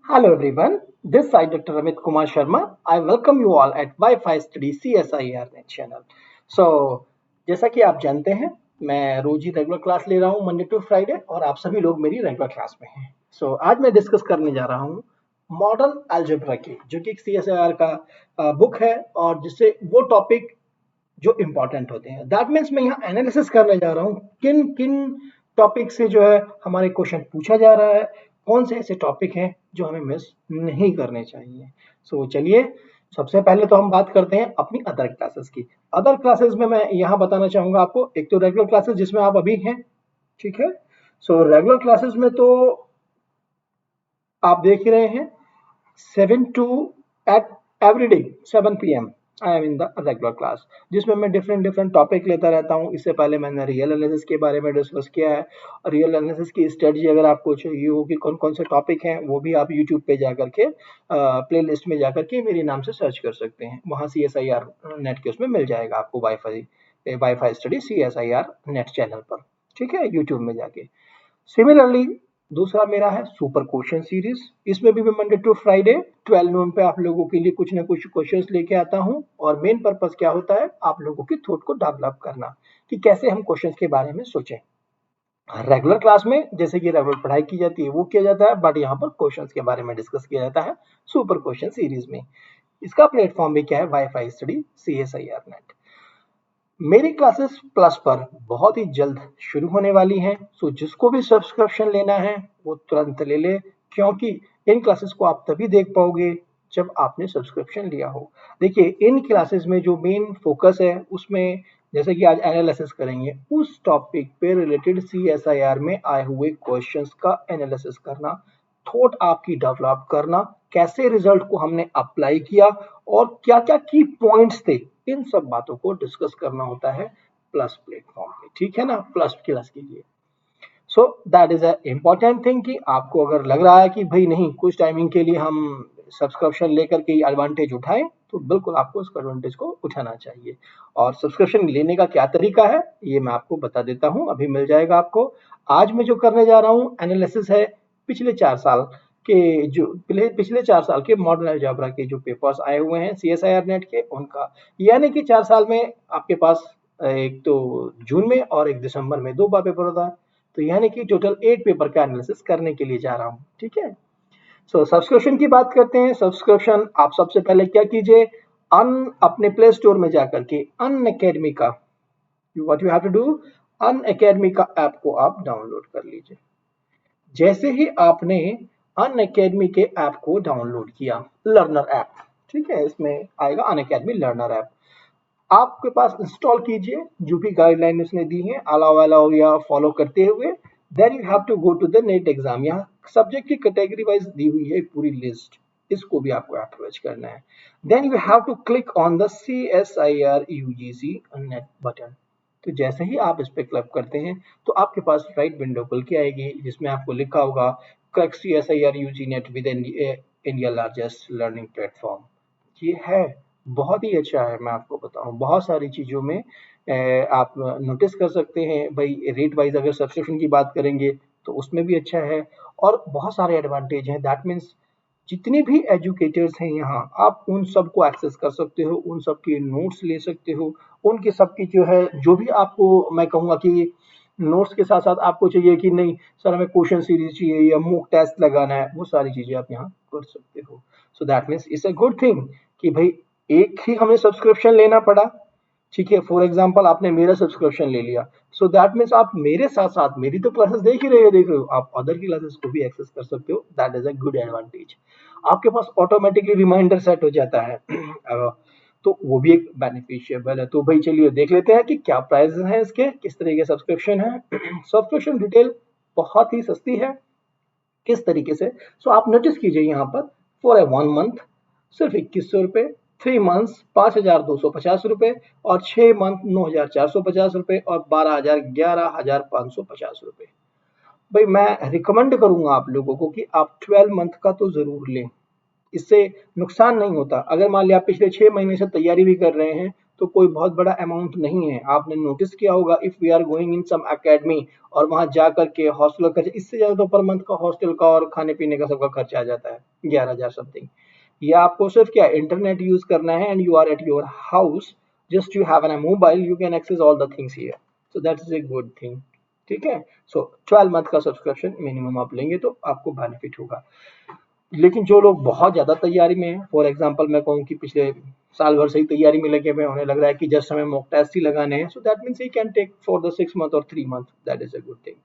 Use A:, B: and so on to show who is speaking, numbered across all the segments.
A: Hello everyone, this side Dr. Amit Kumar Sharma. I welcome you all at Wi-Fi Study CSIR Net channel. So, जैसा कि आप जानते हैं, मैं रोज ही regular class ले रहा हूँ मंडे टू फ्राइडे और आप सभी लोग मेरी रेगुलर क्लास में हैं. आज मैं डिस्कस करने जा रहा हूँ मॉडर्न अलजेब्रा की, जो कि CSIR का बुक है और जिससे वो टॉपिक जो इम्पोर्टेंट होते हैं. दैट मीन्स मैं यहाँ एनालिसिस करने जा रहा हूँ किन किन टॉपिक से जो है हमारे क्वेश्चन पूछा जा रहा है, कौन से ऐसे टॉपिक हैं जो हमें मिस नहीं करने चाहिए. चलिए सबसे पहले तो हम बात करते हैं अपनी अदर क्लासेस की. अदर क्लासेस में मैं यहाँ बताना चाहूंगा आपको, एक तो रेगुलर क्लासेस जिसमें आप अभी हैं, ठीक है. रेगुलर क्लासेस में तो आप देख ही रहे हैं 7 to at every day 7 p.m. I am in the regular class, जिसमें मैं डिफरेंट टॉपिक लेता रहता हूँ. इससे पहले मैंने रियल एनालिसिस के बारे में डिस्कस किया है. रियल एनालिसिस की स्ट्रेटजी अगर आपको चाहिए हो कि कौन कौन से टॉपिक हैं, वो भी आप यूट्यूब पे जाकर के प्ले लिस्ट में जाकर के मेरे नाम से सर्च कर सकते हैं. वहाँ CSIR नेट के उसमें मिल जाएगा आपको wifi study CSIR net channel पर, ठीक है, यूट्यूब में जाके. सिमिलरली दूसरा मेरा है सुपर क्वेश्चन सीरीज. इसमें भी मैं मंडे टू फ्राइडे 12 नून पे आप लोगों के लिए कुछ ना कुछ क्वेश्चंस लेके आता हूं. और मेन पर्पस क्या होता है, आप लोगों की थॉट को डेवलप करना कि कैसे हम क्वेश्चंस के बारे में सोचें. रेगुलर क्लास में जैसे कि रेगुलर पढ़ाई की जाती है वो किया जाता है, बट यहाँ पर क्वेश्चंस के बारे में डिस्कस किया जाता है सुपर क्वेश्चन सीरीज में. इसका प्लेटफॉर्म भी क्या है, वाईफाई स्टडी CSIR नेट. मेरी क्लासेस प्लस पर बहुत ही जल्द शुरू होने वाली हैं. जिसको भी सब्सक्रिप्शन लेना है वो तुरंत ले ले, क्योंकि इन क्लासेस को आप तभी देख पाओगे जब आपने सब्सक्रिप्शन लिया हो. देखिए, इन क्लासेस में जो मेन फोकस है उसमें जैसे कि आज एनालिसिस करेंगे, उस टॉपिक पे रिलेटेड CSIR में आए हुए क्वेश्चंस का एनालिसिस करना, थॉट आपकी डेवलप करना, कैसे रिजल्ट को हमने अप्लाई किया और क्या क्या की पॉइंट्स थे, इन सब बातों को डिस्कस करना होता है प्लस प्लेटफॉर्म पे, ठीक है ना, प्लस क्लास के लिए. That is a important thing कि आपको अगर लग रहा है कि भाई नहीं, कुछ टाइमिंग के लिए हम सब्सक्रिप्शन लेकर के एडवांटेज उठाएं, तो बिल्कुल आपको इस एडवांटेज को उठाना चाहिए. और सब्सक्रिप्शन लेने का क्या तरीका है ये मैं आपको बता देता हूं, अभी मिल जाएगा आपको. आज मैं जो करने जा रहा हूं एनालिसिस है पिछले 4 साल के, जो पिछले 4 साल के मॉडर्न अलजेब्रा के जो पेपर्स आए हुए हैं CSIR नेट के, उनका. यानी कि 4 साल में आपके पास एक तो जून में और एक दिसंबर में 2 बार पेपर होता है, तो यानी कि टोटल 8 पेपर का एनालिसिस करने के लिए जा रहा हूँ, ठीक है. सब्सक्रिप्शन की बात करते हैं. सब्सक्रिप्शन आप सबसे पहले क्या कीजिए, अपने प्ले स्टोर में जाकर के अनअकैडमी का, what you have to do, Unacademy का ऐप को आप डाउनलोड कर लीजिए. जैसे ही आपने अनअकैडमी के ऐप को डाउनलोड किया, लर्नर ऐप, ठीक है, इसमें आएगा अनअकैडमी लर्नर ऐप, आपके पास इंस्टॉल कीजिए. जो भी गाइडलाइन उसने दी है अलाउ या फॉलो करते हुए, then you have to go to the NET exam. यहाँ सब्जेक्ट की कैटेगरी वाइज दी हुई है पूरी लिस्ट, इसको भी आपको अप्रोच करना है. Then you have to click on the CSIR UGC NET button. तो जैसे ही आप इस पे क्लिक करते हैं तो आपके पास राइट विंडो खुल के आएगी, जिसमें आपको लिखा होगा crack CSIR UG net with India largest learning platform. ये है बहुत ही अच्छा है. मैं आपको बताऊं, बहुत सारी चीजों में आप नोटिस कर सकते हैं. भाई रेट वाइज अगर सब्सक्रिप्शन की बात करेंगे तो उसमें भी अच्छा है और बहुत सारे एडवांटेज हैं. दैट मीन्स जितने भी एजुकेटर्स हैं यहाँ, आप उन सब को एक्सेस कर सकते हो, उन सब के नोट्स ले सकते हो, उनके सबकी जो है, जो भी आपको मैं कहूँगा कि नोट्स के साथ साथ आपको चाहिए कि नहीं सर हमें क्वेश्चन सीरीज चाहिए या मॉक टेस्ट लगाना है, वो सारी चीजें आप यहाँ कर सकते हो. That means it's a good thing कि भाई एक ही हमें सब्सक्रिप्शन लेना पड़ा, ठीक है. फॉर एग्जाम्पल आपने मेरा सब्सक्रिप्शन ले लिया, दैट मीन्स आप मेरे साथ साथ मेरी तो क्लासेस देख ही रहे हो, आप अदर की क्लासेस को भी एक्सेस कर सकते हो. That is a good advantage. आपके पास ऑटोमेटिकली रिमाइंडर सेट हो जाता है तो वो भी एक बेनिफिशियल है. तो भाई चलिए देख लेते हैं कि क्या प्राइस है इसके, किस तरह के सब्सक्रिप्शन है. सब्सक्रिप्शन डिटेल बहुत ही सस्ती है. किस तरीके से, आप नोटिस कीजिए यहाँ पर, फॉर ए 1 मंथ सिर्फ 2100 रुपए, 3 मंथ्स 5250 रुपए और 6 मंथ 9450 रुपए और 12550 रुपए. भाई मैं रिकमेंड करूंगा आप लोगों को कि आप 12 मंथ का तो जरूर लें, इससे नुकसान नहीं होता. अगर मान लिया आप पिछले 6 महीने से तैयारी भी कर रहे हैं तो कोई बहुत बड़ा अमाउंट नहीं है। आपने नोटिस किया होगा, if we are going in some academy और वहां जा करके हॉस्टल का खर्चा, इससे ज्यादा तो पर मंथ का हॉस्टल का और खाने पीने का सबका खर्चा आ जाता है 11,000 समथिंग। या आपको सिर्फ क्या इंटरनेट यूज करना है and you are at your house, just you have an mobile, you can access all the things here, so that is a good thing. ठीक है, सो 12 मंथ का सब्सक्रिप्शन मिनिमम आप लेंगे तो आपको बेनिफिट होगा। लेकिन जो लोग बहुत ज्यादा तैयारी में हैं, फॉर एग्जांपल मैं कहूँ कि पिछले साल भर से ही तैयारी में लगे हुए, उन्हें लग रहा है कि जस्ट हमें मॉक टेस्ट ही लगाने हैं, so that means he can take for the 6 month और 3 month, that is a good thing.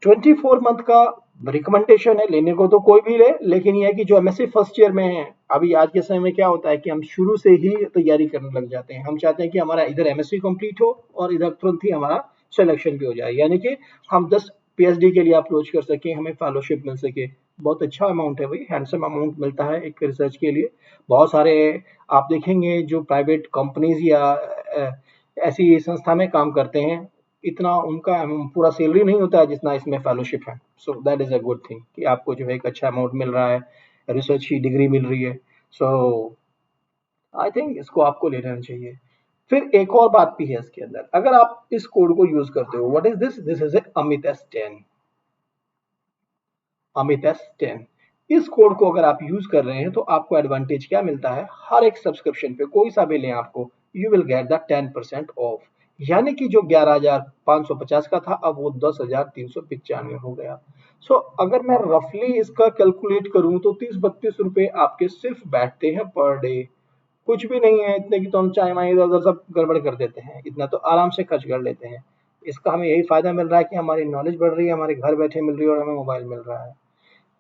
A: 24 month का रिकमेंडेशन है, लेने को तो कोई भी ले, लेकिन यह है कि जो एमएससी फर्स्ट ईयर में है, अभी आज के समय में क्या होता है कि हम शुरू से ही तैयारी करने लग जाते हैं। हम चाहते हैं कि हमारा इधर एमएससी कंप्लीट हो और इधर तुरंत ही हमारा सिलेक्शन भी हो जाए, यानी कि हम जस्ट पीएचडी के लिए अप्रोच कर सके, हमें फेलोशिप मिल सके। बहुत अच्छा अमाउंट है भाई, हैंडसम अमाउंट मिलता है एक रिसर्च के लिए। बहुत सारे आप देखेंगे जो प्राइवेट कंपनीज या ऐसी संस्था में काम करते हैं, इतना उनका पूरा सैलरी नहीं होता है जितना इसमें फेलोशिप है। So that is a good thing कि आपको जो है एक अच्छा अमाउंट मिल रहा है, रिसर्च की डिग्री मिल रही है। सो आई थिंक इसको आपको ले लेना चाहिए। फिर एक और बात भी है इसके अंदर, अगर आप इस कोड को यूज करते हो, what is this, this is a Amit S10, Amit S10। इस कोड को अगर आप यूज कर रहे हैं तो आपको एडवांटेज क्या मिलता है, हर एक सब्सक्रिप्शन पे कोई सा भी लें आपको, you will get the 10% of, यानी कि जो 11,550 का था अब वो 10,395 हो गया। सो अगर मैं रफली इसका कैलकुलेट करूं तो 30-32 रुपए आपके सिर्फ बैठते हैं पर डे। कुछ भी नहीं है, इतने की तो हम चाय माए इधर उधर सब गड़बड़ कर देते हैं, इतना तो आराम से खर्च कर लेते हैं। इसका हमें यही फायदा मिल रहा है कि हमारी नॉलेज बढ़ रही है, हमारे घर बैठे मिल रही है और हमें मोबाइल मिल रहा है,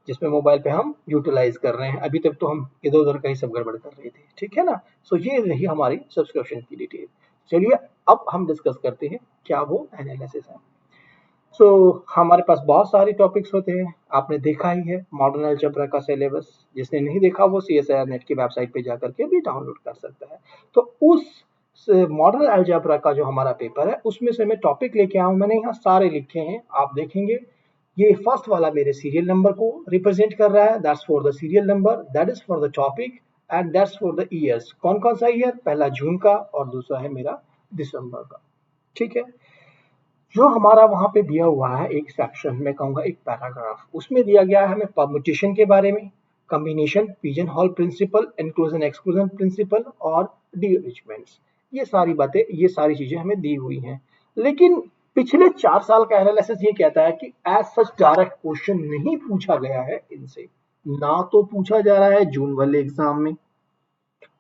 A: जिसमें मोबाइल पे हम यूटिलाइज कर रहे हैं। अभी तक तो हम इधर उधर का ही सब गड़बड़ कर रहे थे, ठीक है ना। सो ये रही हमारी सब्सक्रिप्शन की डिटेल। चलिए अब हम डिस्कस करते हैं क्या वो एनालिसिस है। सो हमारे पास बहुत सारे टॉपिक्स होते हैं, आपने देखा ही है मॉडर्न अलजेब्रा का सिलेबस, जिसने नहीं देखा वो CSIR नेट की वेबसाइट पे जाकर के भी डाउनलोड कर सकता है। तो उस मॉडर्न अलजेब्रा का जो हमारा पेपर है उसमें से मैं टॉपिक लेके आया हूं, मैंने यहाँ सारे लिखे हैं, आप देखेंगे। ये फर्स्ट वाला मेरे सीरियल नंबर को रिप्रेजेंट कर रहा है, that's for the serial number, that is for the topic and that's for the years. कौन कौन सा ईयर, पहला जून का और दूसरा है मेरा दिसंबर का। ठीक है, जो हमारा वहां पे दिया हुआ है एक सेक्शन, मैं कहूंगा एक पैराग्राफ, उसमें दिया गया है हमें परम्यूटेशन के बारे में, combination, pigeon hole principle, inclusion exclusion principle और डीरिचमेंट्स। ये सारी बातें, ये सारी चीजें हमें दी हुई हैं। लेकिन पिछले 4 साल का एनालिसिस ये कहता है कि एज सच डायरेक्ट क्वेश्चन नहीं पूछा गया है इनसे, ना तो पूछा जा रहा है जून वाले एग्जाम में,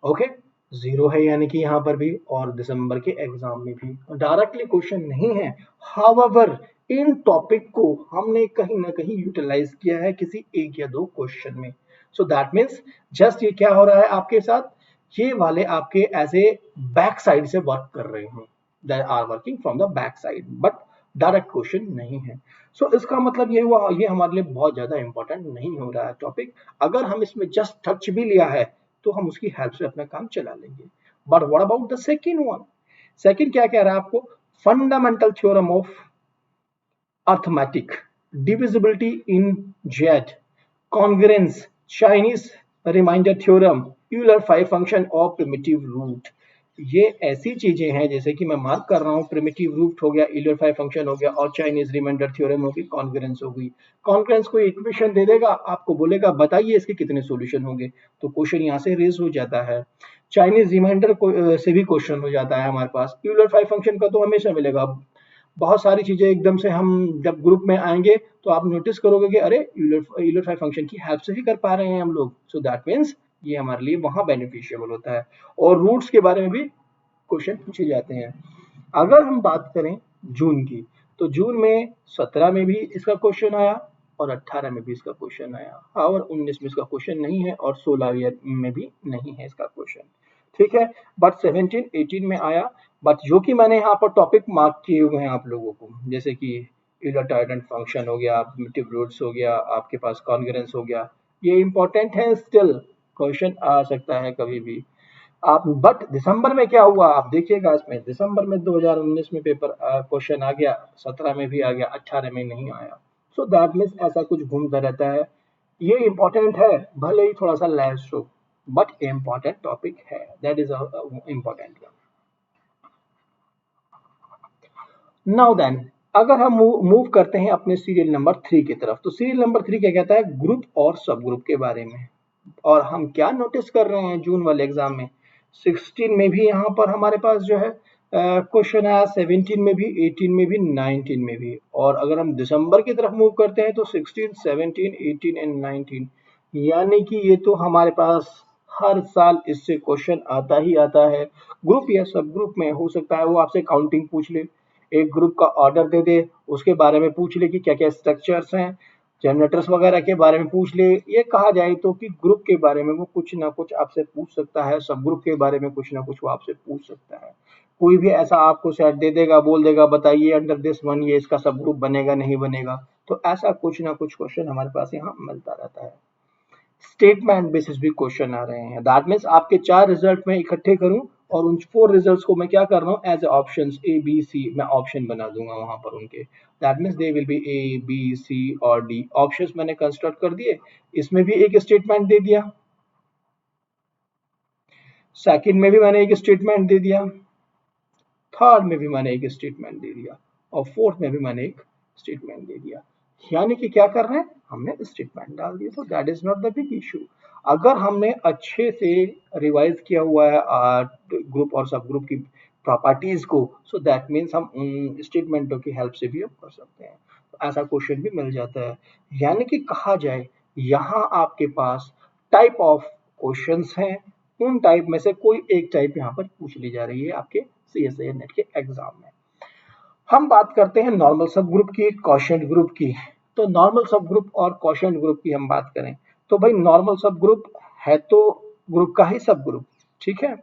A: ओके, जीरो है यानी कि यहाँ पर भी, और दिसंबर के एग्जाम में भी डायरेक्टली क्वेश्चन नहीं है। हाउएवर इन टॉपिक को हमने कहीं ना कहीं यूटिलाइज किया है किसी एक या दो क्वेश्चन में। सो दैट मीन्स जस्ट ये क्या हो रहा है आपके साथ, ये वाले आपके एज ए बैक साइड से वर्क कर रहे हैं, they are working from the back side, but direct question नहीं है। सो इसका मतलब ये हुआ, ये हमारे लिए बहुत ज्यादा इंपॉर्टेंट नहीं हो रहा है टॉपिक। अगर हम इसमें जस्ट टच भी लिया है तो हम उसकी हेल्प से अपना काम चला लेंगे। But what about the second one, second क्या कह रहा है आपको, fundamental theorem of arithmetic, divisibility in Z, congruence, Chinese reminder theorem, Euler 5 function और प्रिमिटिव रूट। ये ऐसी चीजें हैं जैसे कि मैं मार्क कर रहा हूँ, प्रिमिटिव रूट हो गया, यूलर 5 फंक्शन हो गया और चाइनीज रिमाइंडर थ्योरम हो गई, कॉन्ग्रेंस हो गई। कॉन्ग्रेंस को इक्वेशन दे देगा, आपको बोलेगा बताइए इसके कितने सॉल्यूशन होंगे, तो क्वेश्चन यहाँ से रेज हो जाता है। चाइनीज रिमाइंडर से भी क्वेश्चन हो जाता है हमारे पास। यूलर 5 फंक्शन का तो हमेशा मिलेगा। बहुत सारी चीजें एकदम से हम जब ग्रुप में आएंगे तो आप नोटिस करोगे कि अरे यूलर 5 फंक्शन की हेल्प से ही कर पा रहे हैं हम लोग, सो दैट मीन्स ये हमारे लिए वहां बेनिफिशियल होता है। और रूट्स के बारे में भी क्वेश्चन पूछे जाते हैं। अगर हम बात करें जून की, तो जून में 17 में भी इसका क्वेश्चन आया और 18 में भी इसका क्वेश्चन आया, और 19 में इसका क्वेश्चन नहीं है और 16 में भी नहीं है इसका क्वेश्चन। ठीक है, बट 17 18 में आया। बट जो कि मैंने यहाँ पर टॉपिक मार्क किए हुए हैं आप लोगों को, जैसे कि यूलर फंक्शन हो गया, प्रिमिटिव रूट्स हो गया, आपके पास कॉन्ग्रेंस हो गया, ये इंपॉर्टेंट है, स्टिल क्वेश्चन आ सकता है कभी भी आप। बट दिसंबर में क्या हुआ आप देखिएगा, इसमें दिसंबर में 2019 में पेपर क्वेश्चन आ गया, 17 में भी आ गया, 18 में नहीं आया। सो दैट मीन्स ऐसा कुछ घूमता रहता है। ये इंपॉर्टेंट है, भले ही थोड़ा सा लेस हो, बट इम्पॉर्टेंट टॉपिक है, that is important. Now then, अगर हम मूव करते हैं अपने सीरियल नंबर 3 की तरफ, तो सीरियल नंबर 3 क्या कहता है? ग्रुप और सब ग्रुप के बारे में। और हम क्या नोटिस कर रहे हैं जून वाले एग्जाम में, 16 में भी यहाँ पर हमारे पास जो है क्वेश्चन आया, 17 में भी, 18 में भी, 19 में भी। और अगर हम दिसंबर की तरफ मूव करते हैं तो 16, 17, 18 एंड 19, यानी कि ये तो हमारे पास हर साल इससे क्वेश्चन आता ही आता है। ग्रुप या सब ग्रुप में हो सकता है वो आपसे काउंटिंग पूछ ले, एक ग्रुप का ऑर्डर दे दे, उसके बारे में पूछ ले कि क्या क्या स्ट्रक्चर्स हैं, जनरेटर्स वगैरह के बारे में पूछ ले। ये कहा जाए तो कि ग्रुप के बारे में वो कुछ ना कुछ आपसे पूछ सकता है, सब ग्रुप के बारे में कुछ ना कुछ वो आपसे पूछ सकता है। कोई भी ऐसा आपको सेट दे देगा, बोल देगा बताइए अंडर दिस वन ये इसका सब ग्रुप बनेगा नहीं बनेगा। तो ऐसा कुछ ना कुछ क्वेश्चन हमारे पास यहाँ मिलता रहता है। स्टेटमेंट बेसिस भी क्वेश्चन आ रहे हैं। दैट मीन्स आपके 4 रिजल्ट में इकट्ठे करूं और उन 4 रिजल्ट्स को मैं क्या कर रहा हूं, as options A B C मैं ऑप्शन बना दूंगा वहां पर उनके। That means they will be A B C और डी, ऑप्शंस मैंने कंस्ट्रक्ट कर दिए। इसमें भी एक स्टेटमेंट दे दिया, सेकंड में भी मैंने एक स्टेटमेंट दे दिया, थर्ड में भी मैंने एक स्टेटमेंट दे दिया, और फोर्थ में भी मैंने एक स्टेटमेंट दे दिया। यानी कि क्या कर रहे हैं, हमने स्टेटमेंट डाल दिया। तो that is not the big issue. अगर हमने अच्छे से रिवाइज किया हुआ है ग्रुप और सब ग्रुप की प्रॉपर्टीज को, सो दैट मीन्स हम उन स्टेटमेंटों की हेल्प से भी हम कर सकते हैं। तो ऐसा क्वेश्चन भी मिल जाता है। यानी कि कहा जाए यहाँ आपके पास टाइप ऑफ क्वेश्चंस हैं, उन टाइप में से कोई एक टाइप यहाँ पर पूछ ली जा रही है आपके CSIR नेट के एग्जाम में। हम बात करते हैं नॉर्मल सब ग्रुप की, क्वोशिएंट ग्रुप की। तो नॉर्मल सब ग्रुप और क्वोशिएंट ग्रुप की हम बात करें तो भाई नॉर्मल सब ग्रुप है तो ग्रुप का ही सब ग्रुप, ठीक है।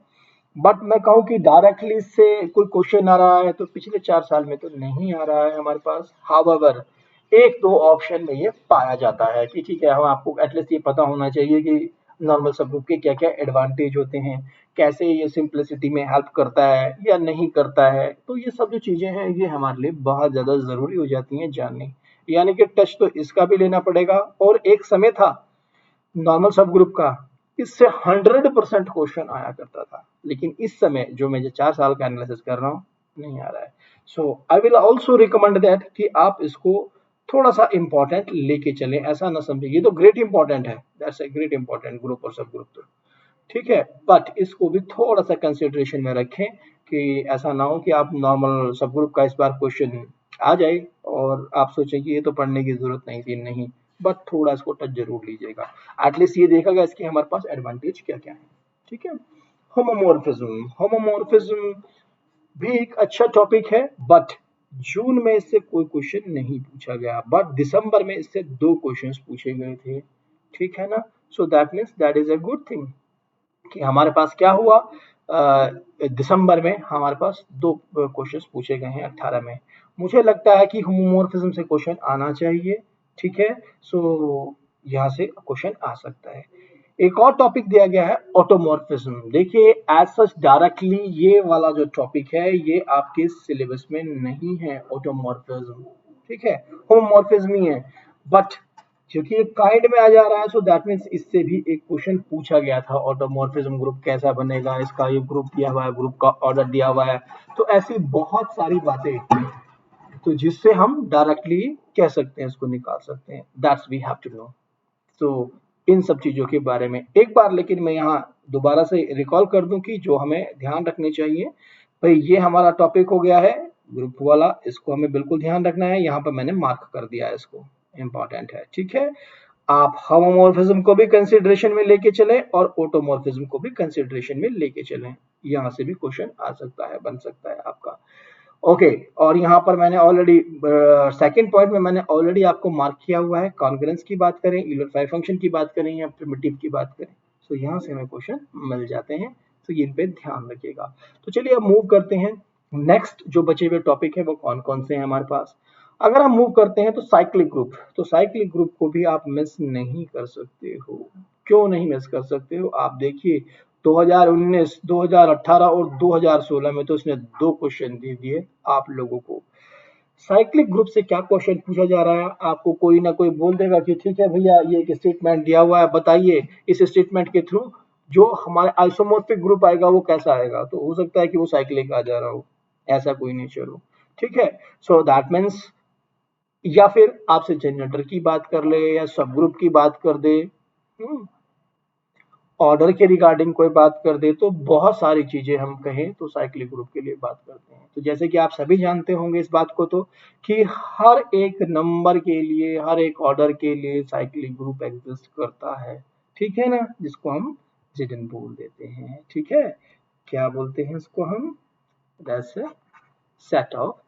A: बट मैं कहूँ कि डायरेक्टली इससे कोई क्वेश्चन आ रहा है तो पिछले 4 साल में तो नहीं आ रहा है हमारे पास। हाउएवर एक दो ऑप्शन में ये पाया जाता है कि ठीक है, हम आपको एटलीस्ट ये पता होना चाहिए कि नॉर्मल सब ग्रुप के क्या क्या एडवांटेज होते हैं, कैसे ये सिंप्लिसिटी में हेल्प करता है या नहीं करता है। तो ये सब जो चीजें हैं ये हमारे लिए बहुत ज्यादा जरूरी हो जाती हैं जाननी। यानी कि टच तो इसका भी लेना पड़ेगा। और एक समय था नॉर्मल सब ग्रुप का, इससे 100% क्वेश्चन आया करता था, लेकिन इस समय जो मैं 4 साल का एनालिसिस कर रहा हूँ नहीं आ रहा है। So I will also recommend that कि आप इसको थोड़ा सा इंपॉर्टेंट लेके चलें, ऐसा ना समझे ये तो ग्रेट इंपॉर्टेंट है, that's a great important group और सब ग्रुप तो ठीक है, बट इसको भी थोड़ा सा कंसिडरेशन में रखें कि ऐसा ना हो कि आप नॉर्मल सब ग्रुप का इस बार क्वेश्चन आ जाए और आप सोचें कि ये तो पढ़ने की जरूरत नहीं थी, नहीं, बट थोड़ा इसको टच जरूर लीजिएगा। एटलीस्ट ये देखेगा इसके हमारे पास एडवांटेज क्या क्या है, ठीक है। होमोमॉर्फिज्म, होमोमॉर्फिज्म भी एक अच्छा टॉपिक है, बट जून में इससे कोई क्वेश्चन नहीं पूछा गया, बट दिसंबर में इससे 2 क्वेश्चंस पूछे गए थे, ठीक है ना। So that means that is a good thing कि हमारे पास क्या हुआ, दिसंबर में हमारे पास 2 क्वेश्चंस पूछे गए हैं 18 में। मुझे लगता है कि होमोमॉर्फिज्म से क्वेश्चन आना चाहिए, ठीक है। सो यहाँ से क्वेश्चन आ सकता है। एक और टॉपिक दिया गया है ऑटोमॉर्फिज्म। देखिए एज सच डायरेक्टली ये वाला जो टॉपिक है ये आपके सिलेबस में नहीं है ऑटोमॉर्फिज्म, ठीक है, होमोमॉर्फिज्म ही है। बट क्योंकि ये काइंड में आ जा रहा है, सो दैट मीन्स इससे भी एक क्वेश्चन पूछा गया था, ऑटोमॉर्फिज्म ग्रुप कैसा बनेगा, इसका ये ग्रुप दिया हुआ है, ग्रुप का ऑर्डर दिया हुआ है। तो ऐसी बहुत सारी बातें तो जिससे हम डायरेक्टली कह सकते हैं, इसको निकाल सकते हैं, that's we have to know. तो इन सब चीजों के बारे में एक बार लेकिन मैं यहाँ दोबारा से रिकॉल कर दूं कि जो हमें ध्यान रखने चाहिए। भाई ये हमारा टॉपिक हो गया है ग्रुप वाला, इसको हमें बिल्कुल ध्यान रखना है, यहाँ पर मैंने मार्क कर दिया है, इसको इंपॉर्टेंट है, ठीक है। आप होमोमॉर्फिज्म को भी कंसिडरेशन में लेके चलें और ऑटोमॉर्फिज्म को भी कंसिडरेशन में लेके चलें, यहाँ से भी क्वेश्चन आ सकता है, बन सकता है आपका। ओके, और यहाँ पर मैंने ऑलरेडी सेकंड पॉइंट में मैंने ऑलरेडी आपको मार्क किया हुआ है, कॉन्करेंस की बात करें, यूलर फाइव फंक्शन की बात करें या प्रिमिटिव की बात करें, तो यहाँ से हमें क्वेश्चन मिल जाते हैं। तो इन पे ध्यान रखिएगा। तो चलिए अब मूव करते हैं, नेक्स्ट जो बचे हुए टॉपिक है वो कौन कौन से हैं हमारे पास। अगर हम मूव करते हैं तो साइक्लिक ग्रुप, तो साइक्लिक ग्रुप को भी आप मिस नहीं कर सकते हो। क्यों नहीं मिस कर सकते हो, आप देखिए 2019, 2018 और 2016 में तो इसने 2 क्वेश्चन दे दिए आप लोगों को। साइक्लिक ग्रुप से क्या क्वेश्चन पूछा जा रहा है, आपको कोई ना कोई बोल देगा कि ठीक है भैया ये एक स्टेटमेंट दिया हुआ है, बताइए इस स्टेटमेंट के थ्रू जो हमारे आइसोमॉर्फिक ग्रुप आएगा वो कैसा आएगा। तो हो सकता है कि वो साइक्लिक आ जा रहा हो, ऐसा कोई नेचर हो, ठीक है। सो दैट मीन्स या फिर आपसे जनरेटर की बात कर ले या सब ग्रुप की बात कर दे, ऑर्डर के रिगार्डिंग कोई बात कर दे, तो बहुत सारी चीजें हम कहें तो साइक्लिक ग्रुप के लिए बात करते हैं। तो जैसे कि आप सभी जानते होंगे इस बात को तो कि हर एक नंबर के लिए, हर एक ऑर्डर के लिए साइक्लिक ग्रुप एग्जिस्ट करता है, ठीक है ना, जिसको हम जिडन बोल देते हैं। ठीक है, क्या बोलते हैं इसको हम, that's set of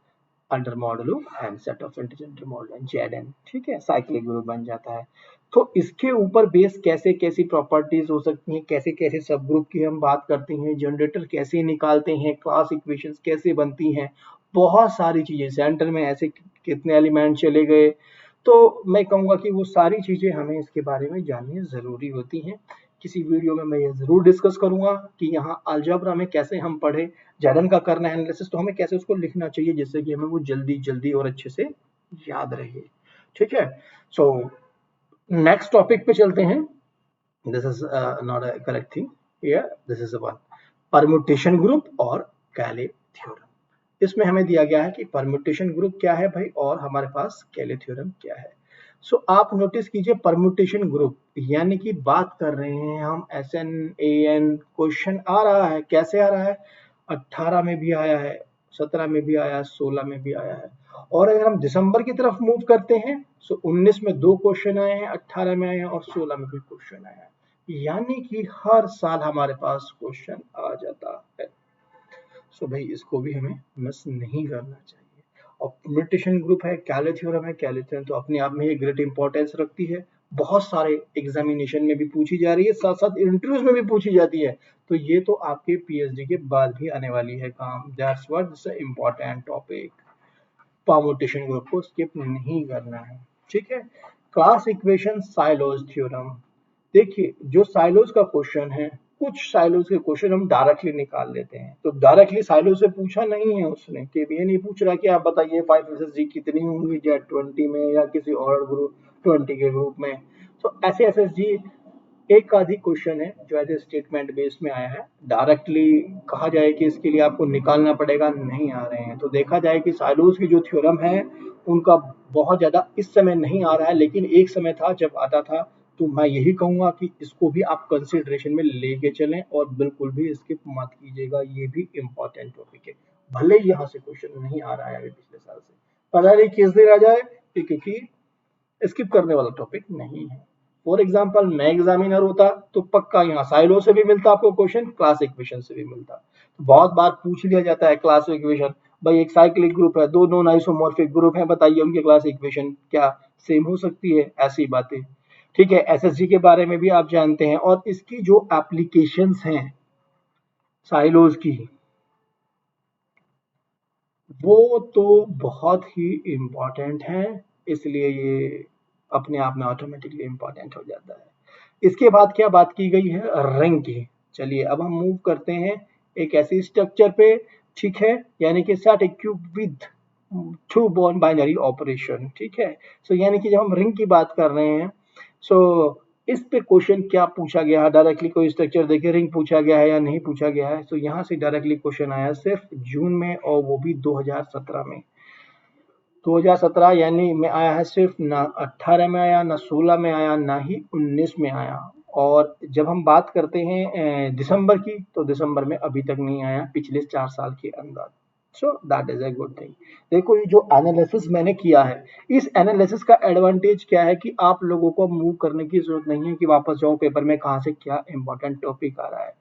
A: under modulo and set of integer modulo Z n, ठीक है, साइक्लिक ग्रुप बन जाता है। तो इसके ऊपर बेस कैसे कैसी प्रॉपर्टीज हो सकती हैं, कैसे कैसे सब ग्रुप की हम बात करते हैं, जनरेटर कैसे निकालते हैं, क्लास इक्वेशंस कैसे बनती हैं, बहुत सारी चीजें, सेंटर में ऐसे कितने एलिमेंट चले गए, तो मैं कहूँगा कि वो सारी चीजें हमें इसके बारे में जाननी जरूरी होती हैं। किसी वीडियो में मैं ये जरूर डिस्कस करूंगा कि यहाँ अलजेब्रा में कैसे हम पढ़े, जर्नल का करना है एनालिसिस, तो हमें कैसे उसको लिखना चाहिए जिससे कि हमें वो जल्दी जल्दी और अच्छे से याद रहे। ठीक है, सो नेक्स्ट टॉपिक पे चलते हैं। This is not a correct thing here, this is one permutation group और कैले थ्योरम। इसमें हमें दिया गया है कि परम्यूटेशन ग्रुप क्या है भाई, और हमारे पास कैले थ्योरम क्या है। सो आप नोटिस कीजिए परम्यूटेशन ग्रुप यानी कि बात कर रहे हैं हम S N A N, question आ रहा है, कैसे आ रहा है, 18 में भी आया है, 17 में भी आया है, 16 में भी आया है। और अगर हम दिसंबर की तरफ मूव करते हैं तो 19 में 2 क्वेश्चन आए हैं, 18 में आए हैं और 16 में भी क्वेश्चन आया है, यानी कि हर साल हमारे पास क्वेश्चन आ जाता है। सो भाई इसको भी हमें मिस नहीं करना चाहिए। और परम्यूटेशन ग्रुप है, कैले थ्योरम है, कैले थ्योरम तो अपने आप में ही ग्रेट इंपॉर्टेंस रखती है, बहुत सारे एग्जामिनेशन में भी पूछी जा रही है, साथ साथ इंटरव्यूज में भी पूछी जाती है, तो ये तो आपके पीएचडी के बाद भी आने वाली है काम। That's what this important topic, permutation group को स्किप नहीं करना है। ठीक है, क्लास इक्वेशन, साइलोज थ्योरम। देखिए जो साइलोज का क्वेश्चन है, कुछ साइलोज के क्वेश्चन हम डायरेक्टली निकाल लेते हैं, तो डायरेक्टली साइलोज से पूछा नहीं है उसने, कि ये नहीं पूछ रहा कि आप बताइए 5 एसएसजी कितनी होंगी जेड 20 में या किसी और ग्रुप 20 के ग्रुप में। तो ऐसे एसएसजी एक आधिक क्वेश्चन है जो एज ए स्टेटमेंट बेस में आया है, डायरेक्टली कहा जाए कि इसके लिए आपको निकालना पड़ेगा, नहीं आ रहे हैं। तो देखा जाए कि साइलोज की जो थ्योरम है उनका बहुत ज्यादा इस समय नहीं आ रहा है, लेकिन एक समय था जब आता था, तो मैं यही कहूंगा कि इसको भी आप कंसिडरेशन में लेके चलें और बिल्कुल भी स्किप मत कीजिएगा, ये भी इम्पोर्टेंट टॉपिक है। भले ही यहाँ से क्वेश्चन नहीं आ रहा है अभी पिछले साल से, पता नहीं किस दिन आ जाए, क्योंकि स्किप करने वाला टॉपिक नहीं है। फॉर एग्जाम्पल मैं एग्जामिनर होता तो पक्का यहाँ साइलो से भी मिलता आपको क्वेश्चन, क्लास इक्वेशन से भी मिलता। तो बहुत बार पूछ लिया जाता है क्लास इक्वेशन, भाई एक साइक्लिक ग्रुप है, दो नॉन आइसोमॉर्फिक ग्रुप है, बताइए उनकी क्लास इक्वेशन क्या सेम हो सकती है, ऐसी बातें। ठीक है, एसएसजी के बारे में भी आप जानते हैं, और इसकी जो एप्लीकेशंस हैं साइलोज की, वो तो बहुत ही इम्पोर्टेंट है, इसलिए ये अपने आप में ऑटोमेटिकली इम्पोर्टेंट हो जाता है। इसके बाद क्या बात की गई है, रिंग की। चलिए अब हम मूव करते हैं एक ऐसी स्ट्रक्चर पे, ठीक है, यानी कि set A cube with two bond binary operation. ठीक है, सो यानी कि जब हम रिंग की बात कर रहे हैं, सो इस पे क्वेश्चन क्या पूछा गया है, डायरेक्टली कोई स्ट्रक्चर देके रिंग पूछा गया है या नहीं पूछा गया है। तो यहाँ से डायरेक्टली क्वेश्चन आया सिर्फ जून में, और वो भी 2017 में। 2017 यानी में आया है सिर्फ, ना 18 में आया, ना 16 में आया, ना ही 19 में आया। और जब हम बात करते हैं दिसंबर की, तो दिसंबर में अभी तक नहीं आया पिछले 4 साल के अंदर। सो that is a good thing. देखो ये जो एनालिसिस मैंने किया है, इस एनालिसिस का एडवांटेज क्या है कि आप लोगों को मूव करने की जरूरत नहीं है कि वापस जाओ पेपर में कहाँ से क्या इंपॉर्टेंट टॉपिक आ रहा है।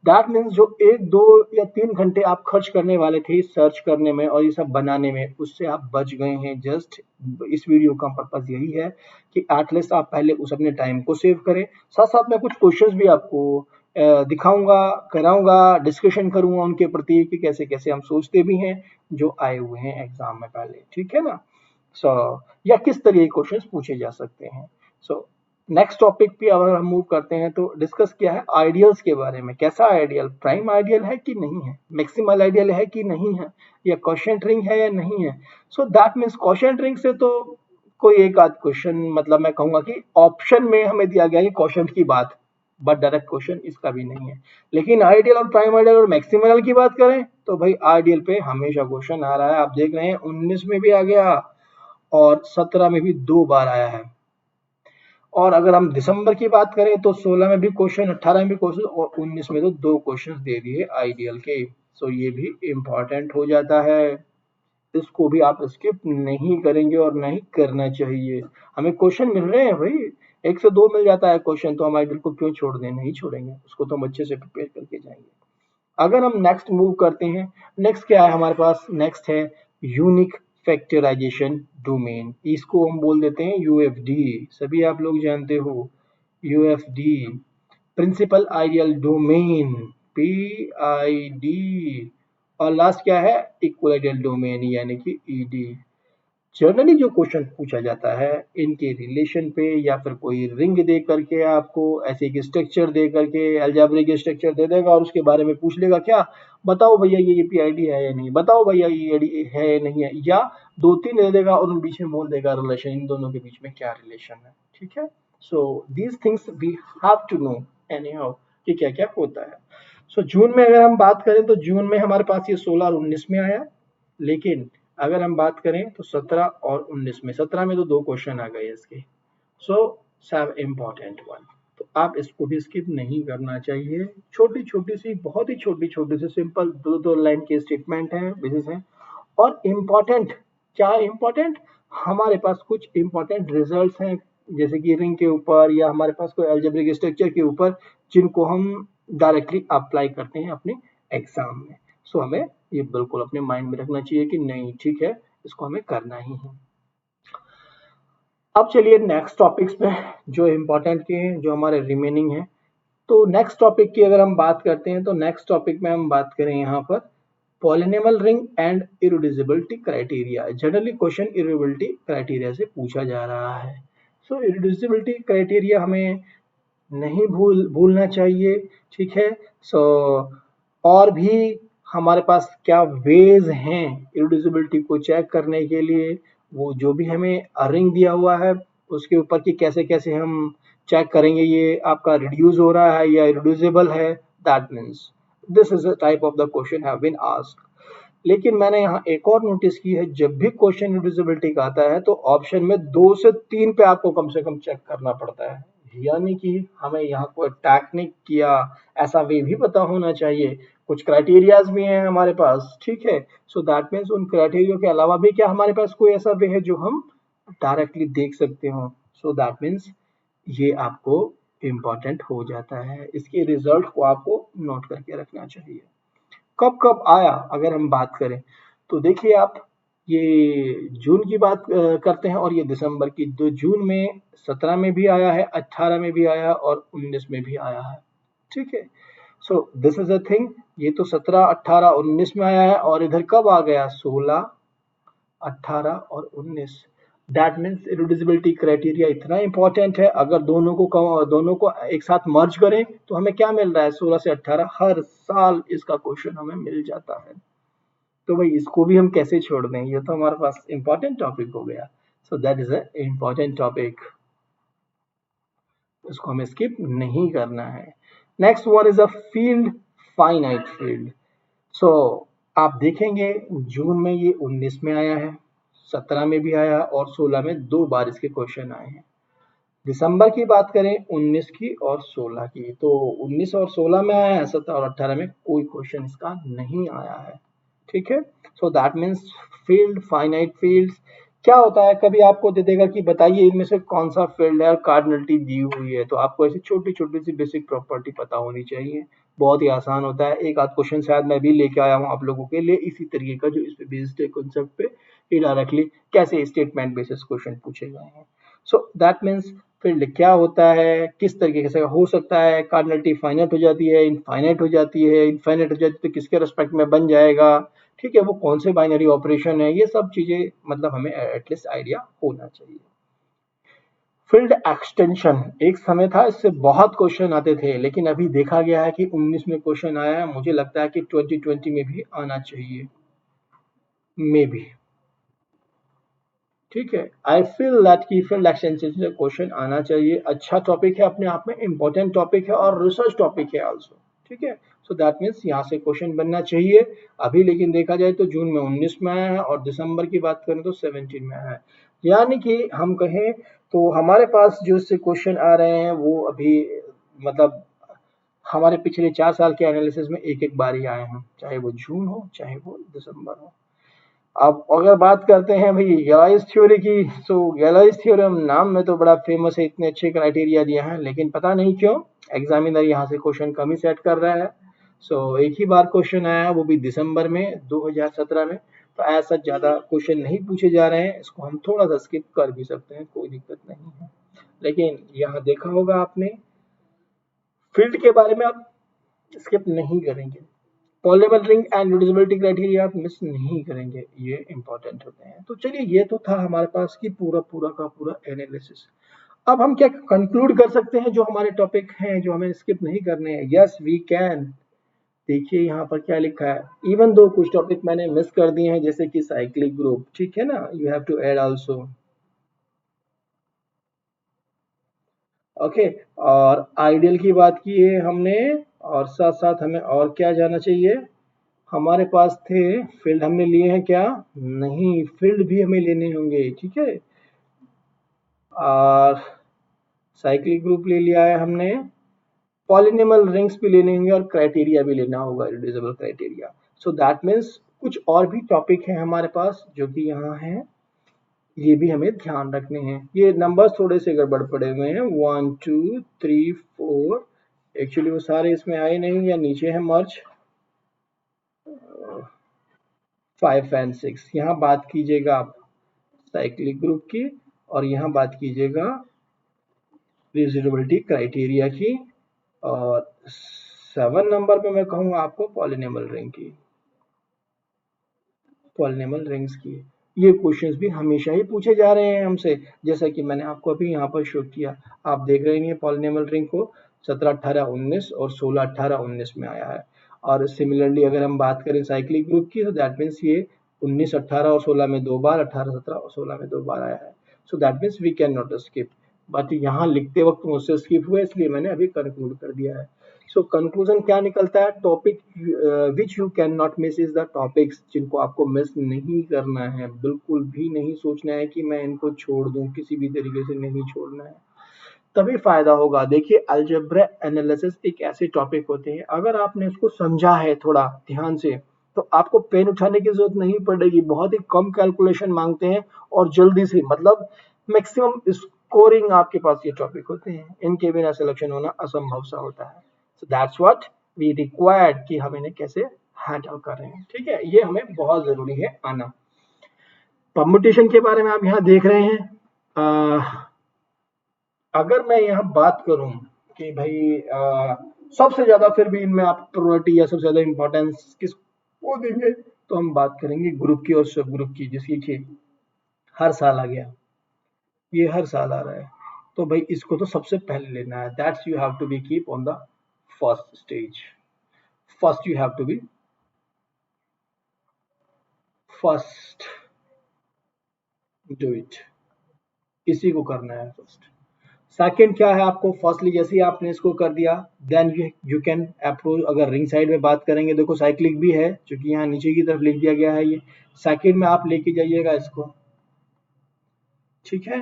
A: दैट मीन्स जो 1, 2 या 3 घंटे आप खर्च करने वाले थे सर्च करने में और ये सब बनाने में, उससे आप बच गए हैं। जस्ट इस वीडियो का पर्पज यही है कि एटलीस्ट आप पहले उस अपने टाइम को सेव करें। साथ साथ मैं कुछ क्वेश्चंस भी आपको दिखाऊंगा, कराऊंगा, डिस्कशन करूंगा उनके प्रति कि कैसे कैसे हम सोचते भी हैं जो आए हुए हैं एग्जाम में पहले। ठीक है ना, सो या किस तरह के क्वेश्चंस पूछे जा सकते हैं। सो नेक्स्ट टॉपिक पे अगर हम मूव करते हैं तो डिस्कस किया है आइडियल्स के बारे में। कैसा आइडियल, प्राइम आइडियल है कि नहीं है, मैक्सिमल आइडियल है कि नहीं है, या क्वोशिएंट रिंग है या नहीं है। So that means quotient ring से तो कोई एक आध क्वेश्चन, मतलब मैं कहूंगा कि ऑप्शन में हमें दिया गया है क्वोशिएंट की बात, बट डायरेक्ट क्वेश्चन इसका भी नहीं है। लेकिन आइडियल और प्राइम आइडियल और मैक्सिमल की बात करें तो भाई आइडियल पे हमेशा क्वेश्चन आ रहा है। आप देख रहे हैं 19 में भी आ गया और 17 में भी 2 बार आया है। और अगर हम दिसंबर की बात करें तो 16 में भी क्वेश्चन, 18 में भी क्वेश्चन और 19 में तो 2 क्वेश्चन दे दिए आइडियल के। सो ये भी इम्पोर्टेंट हो जाता है। इसको भी आप स्किप नहीं करेंगे और नहीं करना चाहिए। हमें क्वेश्चन मिल रहे हैं भाई, 1 से 2 मिल जाता है क्वेश्चन, तो हम आइडियल को क्यों छोड़ दें? नहीं छोड़ेंगे, उसको तो हम अच्छे से प्रिपेयर करके जाएंगे। अगर हम नेक्स्ट मूव करते हैं, नेक्स्ट क्या है हमारे पास? नेक्स्ट है यूनिक फैक्टराइजेशन डोमेन, इसको हम बोल देते हैं यूएफडी। सभी आप लोग जानते हो UFD, principal ideal domain, PID. और लास्ट क्या है? इक्वल आइडियल डोमेन यानी कि ईडी। जनरली जो क्वेश्चन पूछा जाता है इनके रिलेशन पे, या फिर कोई रिंग दे करके आपको ऐसे एक स्ट्रक्चर दे करके, अलजेब्रिक स्ट्रक्चर दे देगा और उसके बारे में पूछ लेगा, क्या बताओ भैया ये पीआईडी है या नहीं, बताओ भैया ये है या नहीं है, या 2-3 दे देगा और उन बीच में बोल देगा रिलेशन, इन दोनों के बीच में क्या रिलेशन है। ठीक है, so these things we have to know any how कि क्या क्या होता है। सो जून में अगर हम बात करें तो जून में हमारे पास ये 16 और 19 में आया। लेकिन अगर हम बात करें तो 17 और 19 में, 17 में तो 2 क्वेश्चन आ गए इसके। सो सब इम्पोर्टेंट वन, तो आप इसको भी स्किप नहीं करना चाहिए। छोटी छोटी सी, बहुत ही छोटी छोटी सी सिंपल 2-2 लाइन के स्टेटमेंट हैं, बेसिस हैं। और इम्पोर्टेंट, क्या इम्पोर्टेंट? हमारे पास कुछ इम्पोर्टेंट रिजल्ट्स हैं, जैसे कि रिंग के ऊपर या हमारे पास कोई अलजेब्रिक स्ट्रक्चर के ऊपर, जिनको हम डायरेक्टली अप्लाई करते हैं अपने एग्जाम में। सो हमें ये बिल्कुल अपने माइंड में रखना चाहिए कि नहीं ठीक है, इसको हमें करना ही है। अब चलिए नेक्स्ट टॉपिक्स पे, जो इम्पोर्टेंट के हैं, जो हमारे रिमेनिंग है। तो नेक्स्ट टॉपिक की अगर हम बात करते हैं तो नेक्स्ट टॉपिक में हम बात करें यहाँ पर polynomial ring and irreducibility criteria. Generally question irreducibility criteria से पूछा जा रहा है। सो इरेड्यूसिबिलिटी क्राइटेरिया हमें नहीं भूलना चाहिए। ठीक है, सो और भी हमारे पास क्या वेज हैं इरेड्यूसिबिलिटी को चेक करने के लिए, वो जो भी हमें रिंग दिया हुआ है उसके ऊपर कि कैसे कैसे हम चेक करेंगे ये आपका रिड्यूस हो रहा है या इरेड्यूसिबल है। That means this is a type of the question have been asked. लेकिन मैंने यहाँ एक और नोटिस की है, जब भी क्वेश्चन रिड्यूसिबिलिटी का आता है तो ऑप्शन में 2 से 3 पे आपको कम से कम चेक करना पड़ता है। यानी कि हमें यहाँ कोई टेक्निक या ऐसा वे भी पता होना चाहिए। कुछ क्राइटेरियाज भी हैं हमारे पास, ठीक है। सो दैट मीन्स उन क्राइटेरिया के अलावा भी क्या हमारे पास कोई ऐसा वे है जो हम डायरेक्टली देख सकते हो। सो दैट मीन्स ये आपको इम्पोर्टेंट हो जाता है, इसके रिजल्ट को आपको नोट करके रखना चाहिए। कब कब आया अगर हम बात करें तो देखिए आप, ये जून की बात करते हैं और ये दिसंबर की। तो जून में 17 में भी आया है, 18 में भी आया और 19 में भी आया है। ठीक है, so this is a thing. ये तो 17, 18 और 19 में आया है और इधर कब आ गया? 16, 18 और 19। दैट मीन्स इरेड्यूसिबिलिटी क्राइटेरिया इतना इंपॉर्टेंट है, अगर दोनों को एक साथ मर्ज करें तो हमें क्या मिल रहा है? 16 से 18 हर साल इसका क्वेश्चन हमें मिल जाता है। तो भाई इसको भी हम कैसे छोड़ दें? ये तो हमारे पास इंपॉर्टेंट टॉपिक हो गया। So that is a important topic, इसको हमें स्किप नहीं करना है। Next one is a field, finite field. So आप देखेंगे जून में ये 19 में आया है, 17 में भी आया और 16 में 2 बार इसके क्वेश्चन आए हैं। दिसंबर की बात करें 19 की और 16 की, तो 19 और 16 में आया है, 17 और 18 में कोई क्वेश्चन इसका नहीं आया है। ठीक है, so that means field, finite fields क्या होता है, कभी आपको दे देगा कि बताइए इनमें से कौन सा फील्ड है और कार्डिनलिटी दी हुई है, तो आपको ऐसी छोटी छोटी सी बेसिक प्रॉपर्टी पता होनी चाहिए। बहुत ही आसान होता है। एक आध क्वेश्चन शायद मैं भी लेके आया हूँ आप लोगों के लिए इसी तरीके का, जो इस पे बेस्ड है कॉन्सेप्ट पे कि डायरेक्टली कैसे स्टेटमेंट बेसिस क्वेश्चन पूछे गए हैं। सो दैट मीन्स फील्ड क्या होता है, किस तरीके से हो सकता है, कार्डिनलिटी फाइनाइट हो जाती है, इनफाइनाइट हो जाती है, इनफाइनाइट हो जाती है तो किसके रेस्पेक्ट में बन जाएगा, ठीक है, वो कौन से बाइनरी ऑपरेशन है, ये सब चीजें मतलब हमें एटलीस्ट आइडिया होना चाहिए। फील्ड एक्सटेंशन एक समय था, इससे बहुत क्वेश्चन आते थे, लेकिन अभी देखा गया है कि 19 में क्वेश्चन आया है, मुझे लगता है कि 2020 में भी आना चाहिए, मे बी। ठीक है। आई फील दैट की फील्ड एक्सटेंशन से क्वेश्चन आना चाहिए। अच्छा टॉपिक है, अपने आप में इंपॉर्टेंट टॉपिक है और रिसर्च टॉपिक है आल्सो। ठीक है, सो दैट मीन्स यहाँ से क्वेश्चन बनना चाहिए अभी। लेकिन देखा जाए तो जून में 19 में आया है और दिसंबर की बात करें तो 17 में आया है। यानी कि हम कहें तो हमारे पास जो इससे क्वेश्चन आ रहे हैं वो अभी मतलब हमारे पिछले 4 साल के एनालिसिस में एक एक बार ही आए हैं, चाहे वो जून हो चाहे वो दिसंबर हो। अब अगर बात करते हैं भाई गैलाइस थ्योरी की, तो गैलाइस थ्योरम नाम में तो बड़ा फेमस है, इतने अच्छे क्राइटेरिया दिया है, लेकिन पता नहीं क्यों एग्जामिनर यहाँ से क्वेश्चन कम ही सेट कर रहा है। सो एक ही बार क्वेश्चन आया, वो भी दिसंबर में 2017 में। तो ऐसा ज्यादा क्वेश्चन नहीं पूछे जा रहे हैं, इसको हम थोड़ा सा स्किप कर भी सकते हैं, कोई दिक्कत नहीं है। लेकिन यहाँ देखा होगा आपने, फील्ड के बारे में आप स्किप नहीं करेंगे, polymer ring and reducibility criteria आप मिस नहीं करेंगे, ये इंपॉर्टेंट होते हैं। तो चलिए, ये तो था हमारे पास की पूरा पूरा का पूरा एनालिसिस। अब हम क्या कंक्लूड कर सकते हैं, जो हमारे टॉपिक हैं जो हमें स्किप नहीं करने हैं? Yes we can. देखिए यहाँ पर क्या लिखा है, इवन दो कुछ टॉपिक मैंने मिस कर दिए हैं, जैसे कि साइक्लिक ग्रुप, ठीक है ना, you have to add also. Okay, और आइडियल की बात की है हमने, और साथ साथ हमें और क्या जाना चाहिए? हमारे पास थे फील्ड, हमने लिए हैं क्या? नहीं, फील्ड भी हमें लेने होंगे, ठीक है। और साइक्लिक ग्रुप ले लिया है हमने, पॉलिनोमियल रिंग्स भी लेने होंगे और क्राइटेरिया भी लेना होगा, reducible criteria. So that means कुछ और भी टॉपिक है हमारे पास जो कि यहाँ है, ये भी हमें ध्यान रखने हैं। ये नंबर्स थोड़े से गड़बड़ पड़े हुए हैं, 1 2 3 4, एक्चुअली वो सारे इसमें आए नहीं, या नीचे है मर्ज 5 एंड 6। यहाँ बात कीजिएगा आप साइक्लिक ग्रुप की, और यहाँ बात कीजिएगा रिड्यूसिबिलिटी क्राइटेरिया की, और 7 नंबर पे मैं कहूँगा आपको पॉलिनोमियल रिंग की, पॉलिनोमियल रिंग्स की। ये क्वेश्चंस भी हमेशा ही पूछे जा रहे हैं हमसे, जैसा कि मैंने आपको अभी यहाँ पर शो किया। आप देख रहे हैं पॉलिनोमियल रिंग को 17 18 19 और 16 18 19 में आया है। और सिमिलरली अगर हम बात करें साइक्लिक ग्रुप की, तो दैट मीन्स ये 19 18 और 16 में 2 बार, 18 17 और 16 में 2 बार आया है। So that means we can not skip, but यहाँ लिखते वक्त मुझसे स्किप हुआ, इसलिए मैंने अभी कंक्लूड कर दिया है। सो कंक्लूजन क्या निकलता है? Topic which you can not miss is the topics, जिनको आपको मिस नहीं करना है, बिल्कुल भी नहीं सोचना है कि मैं इनको छोड़ दूं, किसी भी तरीके से नहीं छोड़ना है, तभी फायदा होगा। देखिए, अलजेब्रा एनालिसिस एक ऐसे टॉपिक होते हैं, अगर आपने उसको समझा है थोड़ा ध्यान से, तो आपको पेन उठाने की जरूरत नहीं पड़ेगी। बहुत ही कम कैलकुलेशन मांगते हैं और जल्दी से, मतलब मैक्सिमम स्कोरिंग आपके पास ये टॉपिक होते हैं, इनके बिना सिलेक्शन होना असंभव सा होता है। So that's what we required कि हम इन्हें कैसे हैंडल कर रहे हैं, ठीक है, ये हमें बहुत जरूरी है आना। परमुटेशन के बारे में आप यहाँ देख रहे हैं। अगर मैं यहाँ बात करूं कि भाई सबसे ज्यादा फिर भी इनमें आप प्रायोरिटी या सबसे ज्यादा इंपॉर्टेंस किसको देंगे, तो हम बात करेंगे ग्रुप की और सब ग्रुप की, जिसकी कि हर साल आ गया, ये हर साल आ रहा है। तो भाई इसको तो सबसे पहले लेना है, that's you have to be keep on the first stage, first you have to be first do it, इसी को करना है फर्स्ट। सेकंड क्या है आपको? फर्स्टली जैसे ही आपने इसको कर दिया, देन यू कैन अप्रोच। अगर रिंग साइड में बात करेंगे, देखो साइक्लिक भी है जो कि यहाँ नीचे की तरफ लिख दिया गया है, ये सेकंड में आप लेके जाइएगा इसको, ठीक है।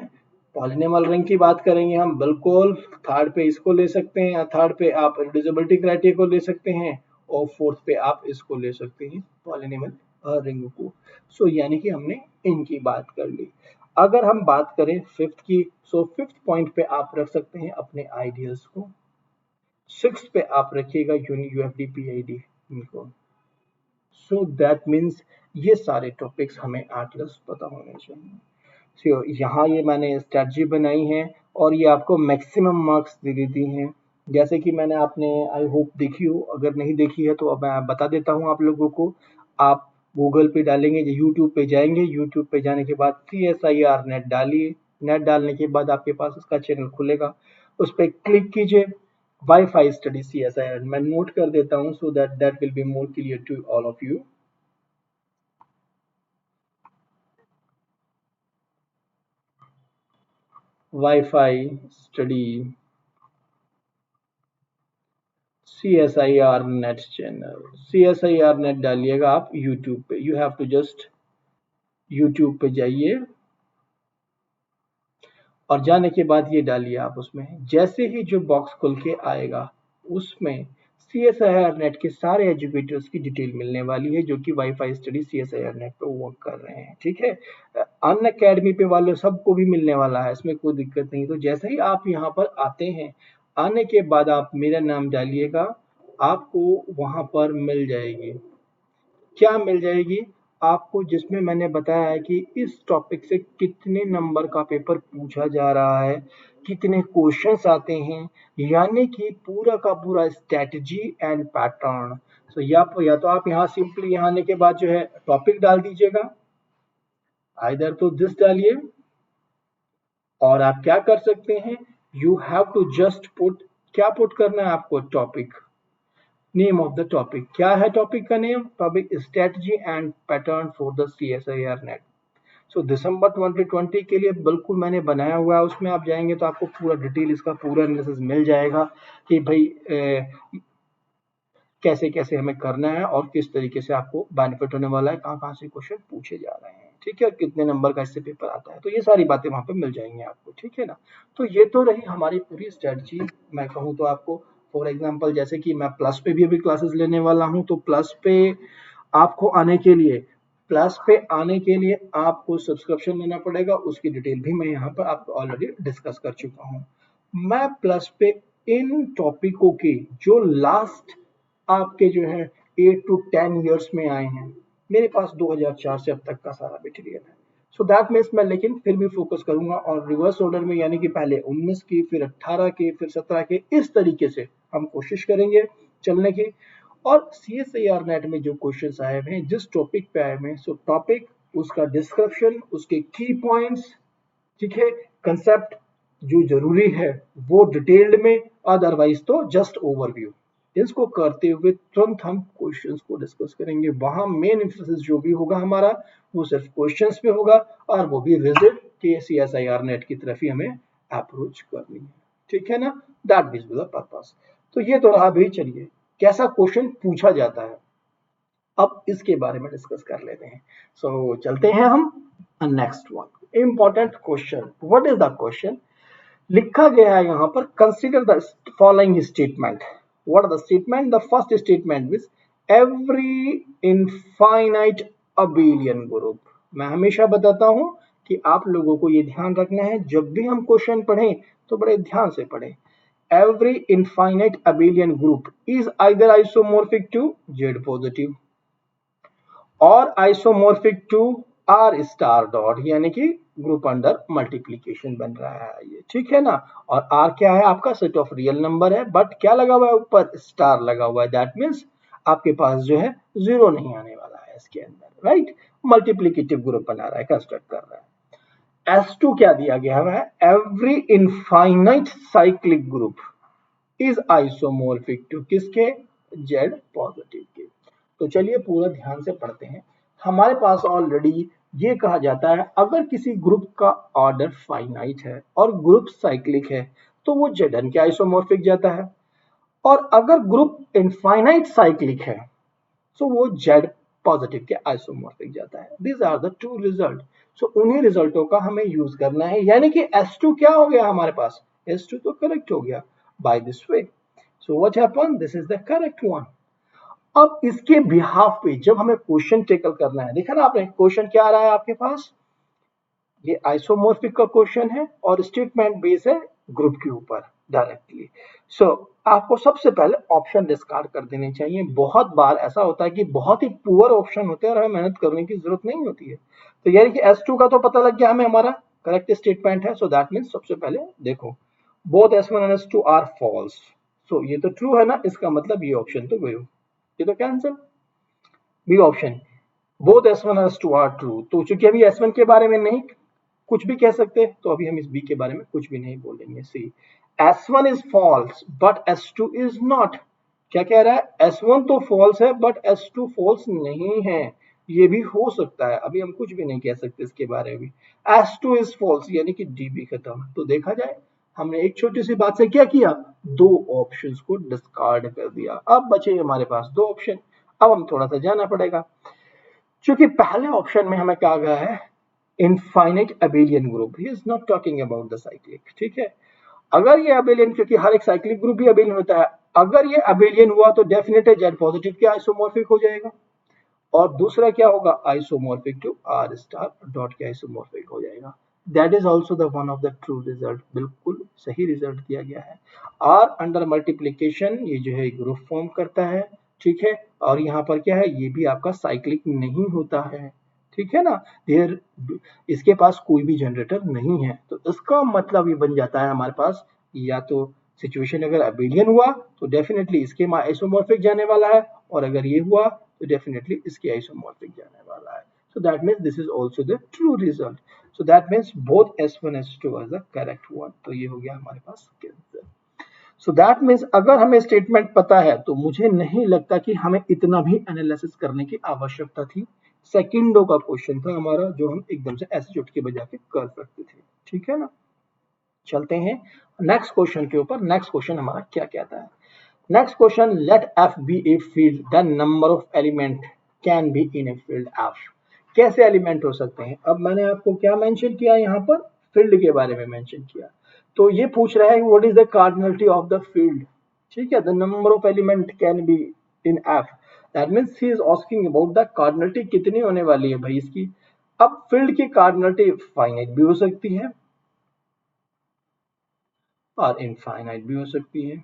A: पॉलिनोमियल रिंग की बात करेंगे हम, बिल्कुल थर्ड पे इसको ले सकते हैं, या थर्ड पे आप रिड्यूसिबिलिटी क्राइटेरिया को ले सकते हैं, और फोर्थ पे आप इसको ले सकते हैं, पॉलिनोमियल रिंग को। सो यानी कि हमने इनकी बात कर ली। अगर हम बात करें फिफ्थ की, सो फिफ्थ पॉइंट पे आप रख सकते हैं अपने आइडियल्स को, सिक्स्थ पे आप रखिएगा यूएफडी पीआईडी इनको। सो दैट मीन्स ये सारे टॉपिक्स हमें एटलस पता होने चाहिए। सो यहाँ ये मैंने स्ट्रैटेजी बनाई है, और ये आपको मैक्सिमम मार्क्स दे देती हैं। जैसे कि मैंने आपने आई होप देखी हो, अगर नहीं देखी है तो अब मैं बता देता हूँ आप लोगों को। आप गूगल पे डालेंगे, यूट्यूब पे जाएंगे, यूट्यूब पे जाने के बाद CSIR नेट डालिए, नेट डालने के बाद आपके पास उसका चैनल खुलेगा, उस पर क्लिक कीजिए, वाईफाई स्टडी CSIR। मैं नोट कर देता हूँ so that that will be more clear to all of you. WiFi study CSIR net channel, CSIR net डालिएगा आप यूट्यूब पे, you have to just YouTube पे जाइए और जाने के बाद ये डालिए आप उसमें। जैसे ही जो बॉक्स खुल के आएगा उसमें CSIR नेट के सारे एजुकेटर्स की डिटेल मिलने वाली है जो कि वाईफाई स्टडी CSIR नेट पे वर्क कर रहे हैं, ठीक है। अन अकेडमी पे वाले सबको भी मिलने वाला है, इसमें कोई दिक्कत नहीं। तो जैसे ही आप यहाँ पर आते हैं, आने के बाद आप मेरा नाम डालिएगा, आपको वहां पर मिल जाएगी, क्या मिल जाएगी आपको, जिसमें मैंने बताया है कि इस टॉपिक से कितने नंबर का पेपर पूछा जा रहा है, कितने क्वेश्चंस आते हैं, यानी कि पूरा का पूरा स्ट्रेटजी एंड पैटर्न। तो या तो आप यहाँ सिंपली यहाँ आने के बाद जो है टॉपिक डाल दीजिएगा, आइदर तो दिस डालिए, और आप क्या कर सकते हैं, you have to just put, क्या पुट करना है आपको, topic, name of the topic, क्या है टॉपिक का name, topic strategy and pattern for the CSIR net. So दिसंबर 2020 के लिए बिल्कुल मैंने बनाया हुआ है, उसमें आप जाएंगे तो आपको पूरा डिटेल इसका पूरा एनालिसिस मिल जाएगा कि भाई कैसे कैसे हमें करना है और किस तरीके से आपको बेनिफिट होने वाला है, कहाँ कहाँ से क्वेश्चन पूछे जा रहे हैं, ठीक है, कितने नंबर का इससे पेपर आता है, तो ये सारी बातें वहां पे मिल जाएंगी आपको, ठीक है ना। तो ये तो रही हमारी पूरी स्ट्रेटजी। मैं कहूँ तो आपको फॉर एग्जाम्पल, जैसे कि मैं प्लस पे भी अभी क्लासेस लेने वाला हूँ, तो प्लस पे आपको आने के लिए, प्लस पे आने के लिए आपको सब्सक्रिप्शन लेना पड़ेगा, उसकी डिटेल भी मैं यहाँ पर आपको ऑलरेडी डिस्कस कर चुका हूँ। मैं प्लस पे इन टॉपिकों के जो लास्ट आपके जो है 8 to 10 ईयर्स में आए हैं, मेरे पास 2004 से अब तक का सारा मटेरियल है। सो दैट मीन्स मैं लेकिन फिर भी फोकस करूंगा और रिवर्स ऑर्डर में, यानी कि पहले 19 की, फिर 18 के, फिर 17 के, इस तरीके से हम कोशिश करेंगे चलने की। और CSIR नेट में जो क्वेश्चंस आए हुए हैं, जिस टॉपिक पे आए हुए हैं, सो टॉपिक, उसका डिस्क्रिप्शन, उसके की पॉइंट्स, ठीक है, कंसेप्ट जो जरूरी है वो डिटेल्ड में, अदरवाइज तो जस्ट ओवरव्यू। इसको करते हुए तुरंत हम क्वेश्चंस को डिस्कस करेंगे, वहां मेन एम्फेसिस जो भी होगा हमारा वो सिर्फ क्वेश्चंस पे होगा, और वो भी रिजिड के CSIR नेट की तरफ ही हमें अप्रोच करनी है, ठीक है ना, दैट इज द पर्पस। तो ये तो रहा भाई, चलिए कैसा क्वेश्चन पूछा जाता है, अब इसके बारे में डिस्कस कर लेते हैं। सो चलते हैं हम next one, important question. What is the question, लिखा गया है यहाँ पर, consider the following statement. What the statement, the first statement which every infinite abelian group. मैं हमेशा बताता हूं कि आप लोगों को ये ध्यान रखना है, जब भी हम क्वेश्चन पढ़ें तो बड़े ध्यान से पढ़ें। Every infinite abelian group is either isomorphic to Z positive और isomorphic to R star dot, यानी कि ग्रुप अंडर मल्टीप्लीकेशन बन रहा है ये, ठीक है ना। और आर क्या है, आपका सेट ऑफ रियल नंबर है, बट क्या लगा हुआ है ऊपर, स्टार लगा हुआ है, दैट मीन्स आपके पास जो है जीरो नहीं आने वाला है इसके अंदर, राइट। मल्टीप्लीकेटिव ग्रुप बना रहा है, कंस्ट्रक्ट कर रहा है। S2 क्या दिया गया है, every infinite cyclic group is isomorphic to किसके, जेड पॉजिटिव के। तो चलिए पूरा ध्यान से पढ़ते हैं। हमारे पास ऑलरेडी ये कहा जाता है, अगर किसी ग्रुप का ऑर्डर फाइनाइट है और ग्रुप साइक्लिक है तो वो जेडन के आइसोमोर्फिक जाता है, और अगर ग्रुप इनफाइनाइट साइक्लिक है तो वो जेड पॉजिटिव के आइसोमोर्फिक जाता है। These are the two result. So उन्हीं रिजल्टों का हमें यूज करना है, यानी कि S2 क्या हो गया हमारे पास, S2 तो करेक्ट हो गया by this way. So what happen, this is the correct one. अब इसके बिहाफ पे जब हमें क्वेश्चन टेकल करना है, देखा ना आपने क्वेश्चन क्या आ रहा है आपके पास, ये आइसोमोर्फिक का क्वेश्चन है और स्टेटमेंट बेस है ग्रुप के ऊपर डायरेक्टली। सो आपको सबसे पहले ऑप्शन डिस्कार्ड कर देने चाहिए। बहुत बार ऐसा होता है कि बहुत ही पुअर ऑप्शन होते हैं और हमें मेहनत करने की जरूरत नहीं होती है। तो यानी कि S2 का तो पता लग गया हमें, हमारा करेक्ट स्टेटमेंट है। सो दैट मीन्स सबसे पहले देखो, both S1 and S2 are false. So ये तो ट्रू है ना, इसका मतलब ये ऑप्शन तो गयो, ये तो cancel. B option, both S1 और S2 आर ट्रू। तो चूंकि अभी S1 के बारे में नहीं कुछ भी कह सकते, तो अभी हम इस बी के बारे में कुछ भी नहीं बोलेंगे। See, S1 is false but S2 is not. क्या कह रहा है, S1 तो फॉल्स है बट S2 फॉल्स नहीं है। ये भी हो सकता है, अभी हम कुछ भी नहीं कह सकते इसके बारे में। S2 इज फॉल्स, यानी कि डी भी खत्म। तो देखा जाए हमने एक छोटी सी बात से क्या किया, दो ऑप्शंस को डिस्कार्ड कर दिया। अब बचे हमारे पास दो ऑप्शन। अब हम थोड़ा सा जाना पड़ेगा, क्योंकि पहले ऑप्शन में हमें क्या गया है, infinite abelian group. He is not talking about the cyclic, ठीक है। अगर ये अबेलियन, क्योंकि हर एक साइक्लिक ग्रुप भी अबेलियन होता है, अगर ये अबेलियन हुआ तो डेफिनेट है जेड पॉजिटिव के आइसोमॉर्फिक हो जाएगा। और दूसरा क्या होगा, isomorphic to R star dot के आइसोमॉर्फिक हो जाएगा। That is also the one of the true result, बिल्कुल सही रिजल्ट दिया गया है। आर अंडर मल्टीप्लीकेशन ये जो है ग्रुप फॉर्म करता है, ठीक है। और यहाँ पर क्या है, ये भी आपका साइक्लिक नहीं होता है, ठीक है ना। देर इसके पास कोई भी जनरेटर नहीं है, तो इसका मतलब ये बन जाता है हमारे पास, या तो सिचुएशन अगर अबेलियन हुआ तो डेफिनेटली इसके आइसोमॉर्फिक जाने वाला है, और अगर ये हुआ तो डेफिनेटली इसके आइसोमॉर्फिक जाने वाला है। So that means this is also the true result. So that means both S1 S2 are the correct one. तो ये हो गया हमारे पास कैंसर। So that means अगर हमें स्टेटमेंट पता है तो मुझे नहीं लगता कि हमें इतना भी एनालिसिस करने की आवश्यकता थी। सेकंडों का क्वेश्चन था हमारा, जो हम एकदम से ऐसे चुटकी बजा के कर सकते थे, ठीक है ना। चलते हैं नेक्स्ट क्वेश्चन के ऊपर। नेक्स्ट क्वेश्चन हमारा क्या कहता है। Next question, let F be a field, then number of element can be in a field F। कैसे एलिमेंट हो सकते हैं, अब मैंने आपको क्या मेंशन किया यहाँ पर, फील्ड के बारे में मेंशन किया। तो ये पूछ रहा है what is the cardinality of the field, ठीक है। The number of element can be in F, that means he is asking about the cardinality कितनी होने वाली है भाई इसकी। अब फील्ड की कार्डिनलिटी फाइनाइट भी हो सकती है और इनफाइनाइट भी हो सकती है।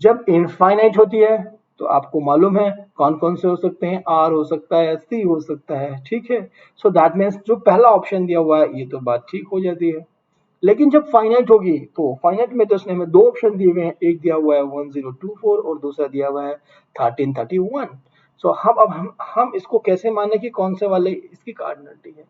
A: जब इनफाइनाइट होती है तो आपको मालूम है कौन कौन से हो सकते हैं, आर हो सकता है, सी हो सकता है, ठीक है। सो दैट मीन्स जो पहला ऑप्शन दिया हुआ है ये तो बात ठीक हो जाती है। लेकिन जब फाइनाइट होगी तो फाइनाइट में तो उसने हमें दो ऑप्शन दिए हुए हैं, एक दिया हुआ है 1024 और दूसरा दिया हुआ है 1331। सो अब हम इसको कैसे माने कि कौन से वाले इसकी कार्डिनलिटी है।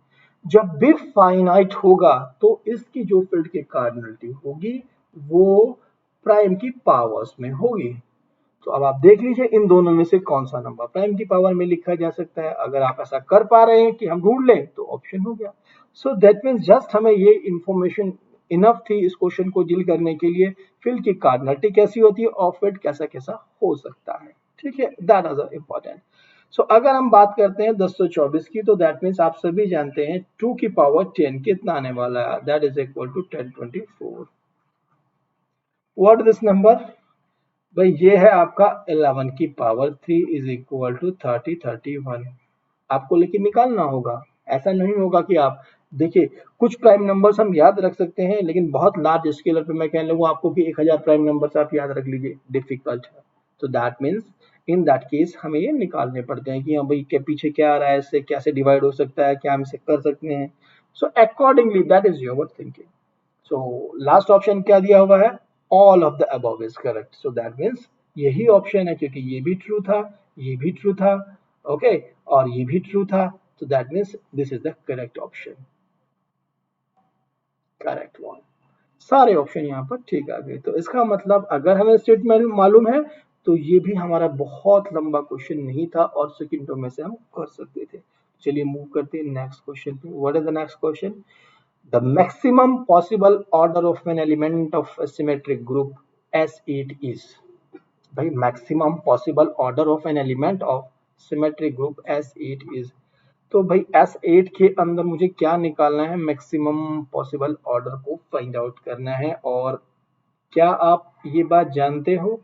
A: जब भी फाइनाइट होगा तो इसकी जो फील्ड की कार्डिनलिटी होगी वो प्राइम की पावर्स में होगी। तो अब आप देख लीजिए इन दोनों में से कौन सा नंबर प्राइम की पावर में लिखा जा सकता है। अगर आप ऐसा कर पा रहे हैं कि हम ढूंढ लें तो ऑप्शन हो गया। सो दैट मीन्स जस्ट हमें ये इंफॉर्मेशन इनफ थी इस क्वेश्चन को डील करने के लिए। फील्ड की कार्डिनलिटी कैसी होती है और फिट कैसा कैसा हो सकता है, ठीक है। That is important. सो अगर हम बात करते हैं 1024 की, तो दैट मीन्स आप सभी जानते हैं 2 की पावर 10 कितना आने वाला है, that is equal to 1024। What this number, भाई ये है आपका 11 की पावर 3 इज इक्वल टू 3031। आपको लेकिन निकालना होगा, ऐसा नहीं होगा कि आप देखिए कुछ प्राइम नंबर्स हम याद रख सकते हैं, लेकिन बहुत लार्ज स्केलर पे मैं कह लूंगा आपको कि 1000 प्राइम नंबर्स आप याद रख लीजिए, डिफिकल्ट है। तो that means in that case हमें ये निकालने पड़ते हैं कि हाँ भाई के पीछे क्या आ रहा है, इससे कैसे डिवाइड हो सकता है, क्या हम इसे कर सकते हैं। So accordingly that is your thinking. So last option क्या दिया हुआ है, all of the above is correct. So that means यही ऑप्शन है, क्योंकि ये भी ट्रू था, ये भी ट्रू था, ओके और ये भी ट्रू था। तो that means this is the correct option, correct one. सारे ऑप्शन यहाँ पर ठीक आ गए। तो इसका मतलब अगर हमें स्टेटमेंट मालूम है तो ये भी हमारा बहुत लंबा क्वेश्चन नहीं था और सेकंडों में से हम कर सकते थे। चलिए मूव करते हैं नेक्स्ट क्वेश्चन पे। What is the next question, the maximum possible order of an element of a symmetric group S8 is, भाई maximum possible order of an element of symmetric group S8 is। तो भाई S8 के अंदर मुझे क्या निकालना है, मैक्सिमम पॉसिबल ऑर्डर को फाइंड आउट करना है। और क्या आप ये बात जानते हो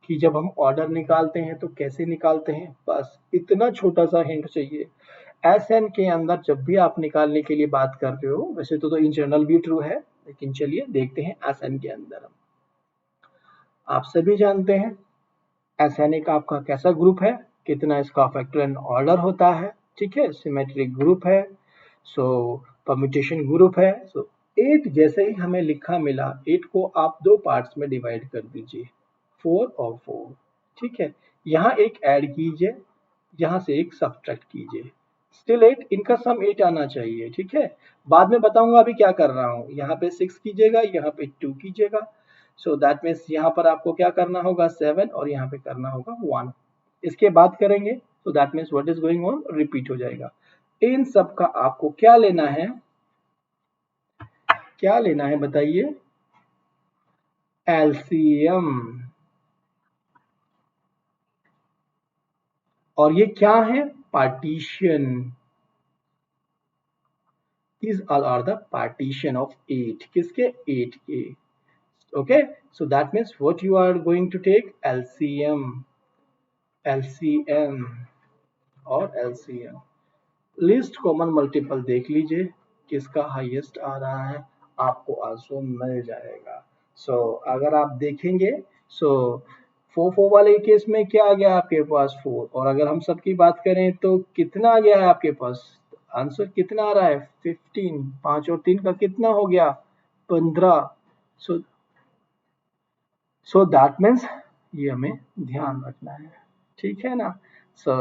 A: कि जब हम ऑर्डर निकालते हैं तो कैसे निकालते हैं, बस इतना छोटा सा हिंट चाहिए। एसएन के अंदर जब भी आप निकालने के लिए बात कर रहे हो, वैसे तो इन जनरल भी ट्रू है, लेकिन चलिए देखते हैं एसएन के अंदर। आप सभी जानते हैं एसएन एक आपका कैसा ग्रुप है, कितना इसका फैक्टर एंड ऑर्डर होता है, ठीक है। सिमेट्रिक ग्रुप है, सो परम्यूटेशन ग्रुप है। सो 8 जैसे ही हमें लिखा मिला, 8 को आप दो पार्ट्स में डिवाइड कर दीजिए, 4 और 4, ठीक है। यहाँ एक ऐड कीजिए, यहाँ से एक सब्ट्रैक्ट कीजिए, स्टिल 8, इनका सम 8 आना चाहिए, ठीक है। बाद में बताऊंगा अभी क्या कर रहा हूँ। यहाँ पे 6 कीजिएगा, यहाँ पे 2 कीजिएगा। सो दैट मीन्स यहाँ पर आपको क्या करना होगा 7 और यहाँ पे करना होगा 1। इसके बाद करेंगे सो that means what is going on, repeat हो जाएगा। इन सब का आपको क्या लेना है, क्या लेना है बताइए, एलसीएम। और ये क्या है, partition. These all are the partition of 8, किसके, 8 के। okay, so that means what you are going to take, LCM, LCM और LCM। लिस्ट कॉमन मल्टीपल देख लीजिए, किसका हाईएस्ट आ रहा है, आपको आंसर मिल जाएगा। सो अगर आप देखेंगे, सो 4 वाले केस में क्या आ गया आपके पास, 4, और अगर हम सबकी बात करें तो कितना आ गया है आपके पास, आंसर कितना आ रहा है, 15, 5 और 3 का कितना हो गया, 15। सो दैट मीन्स ये हमें ध्यान रखना है, ठीक है ना। सो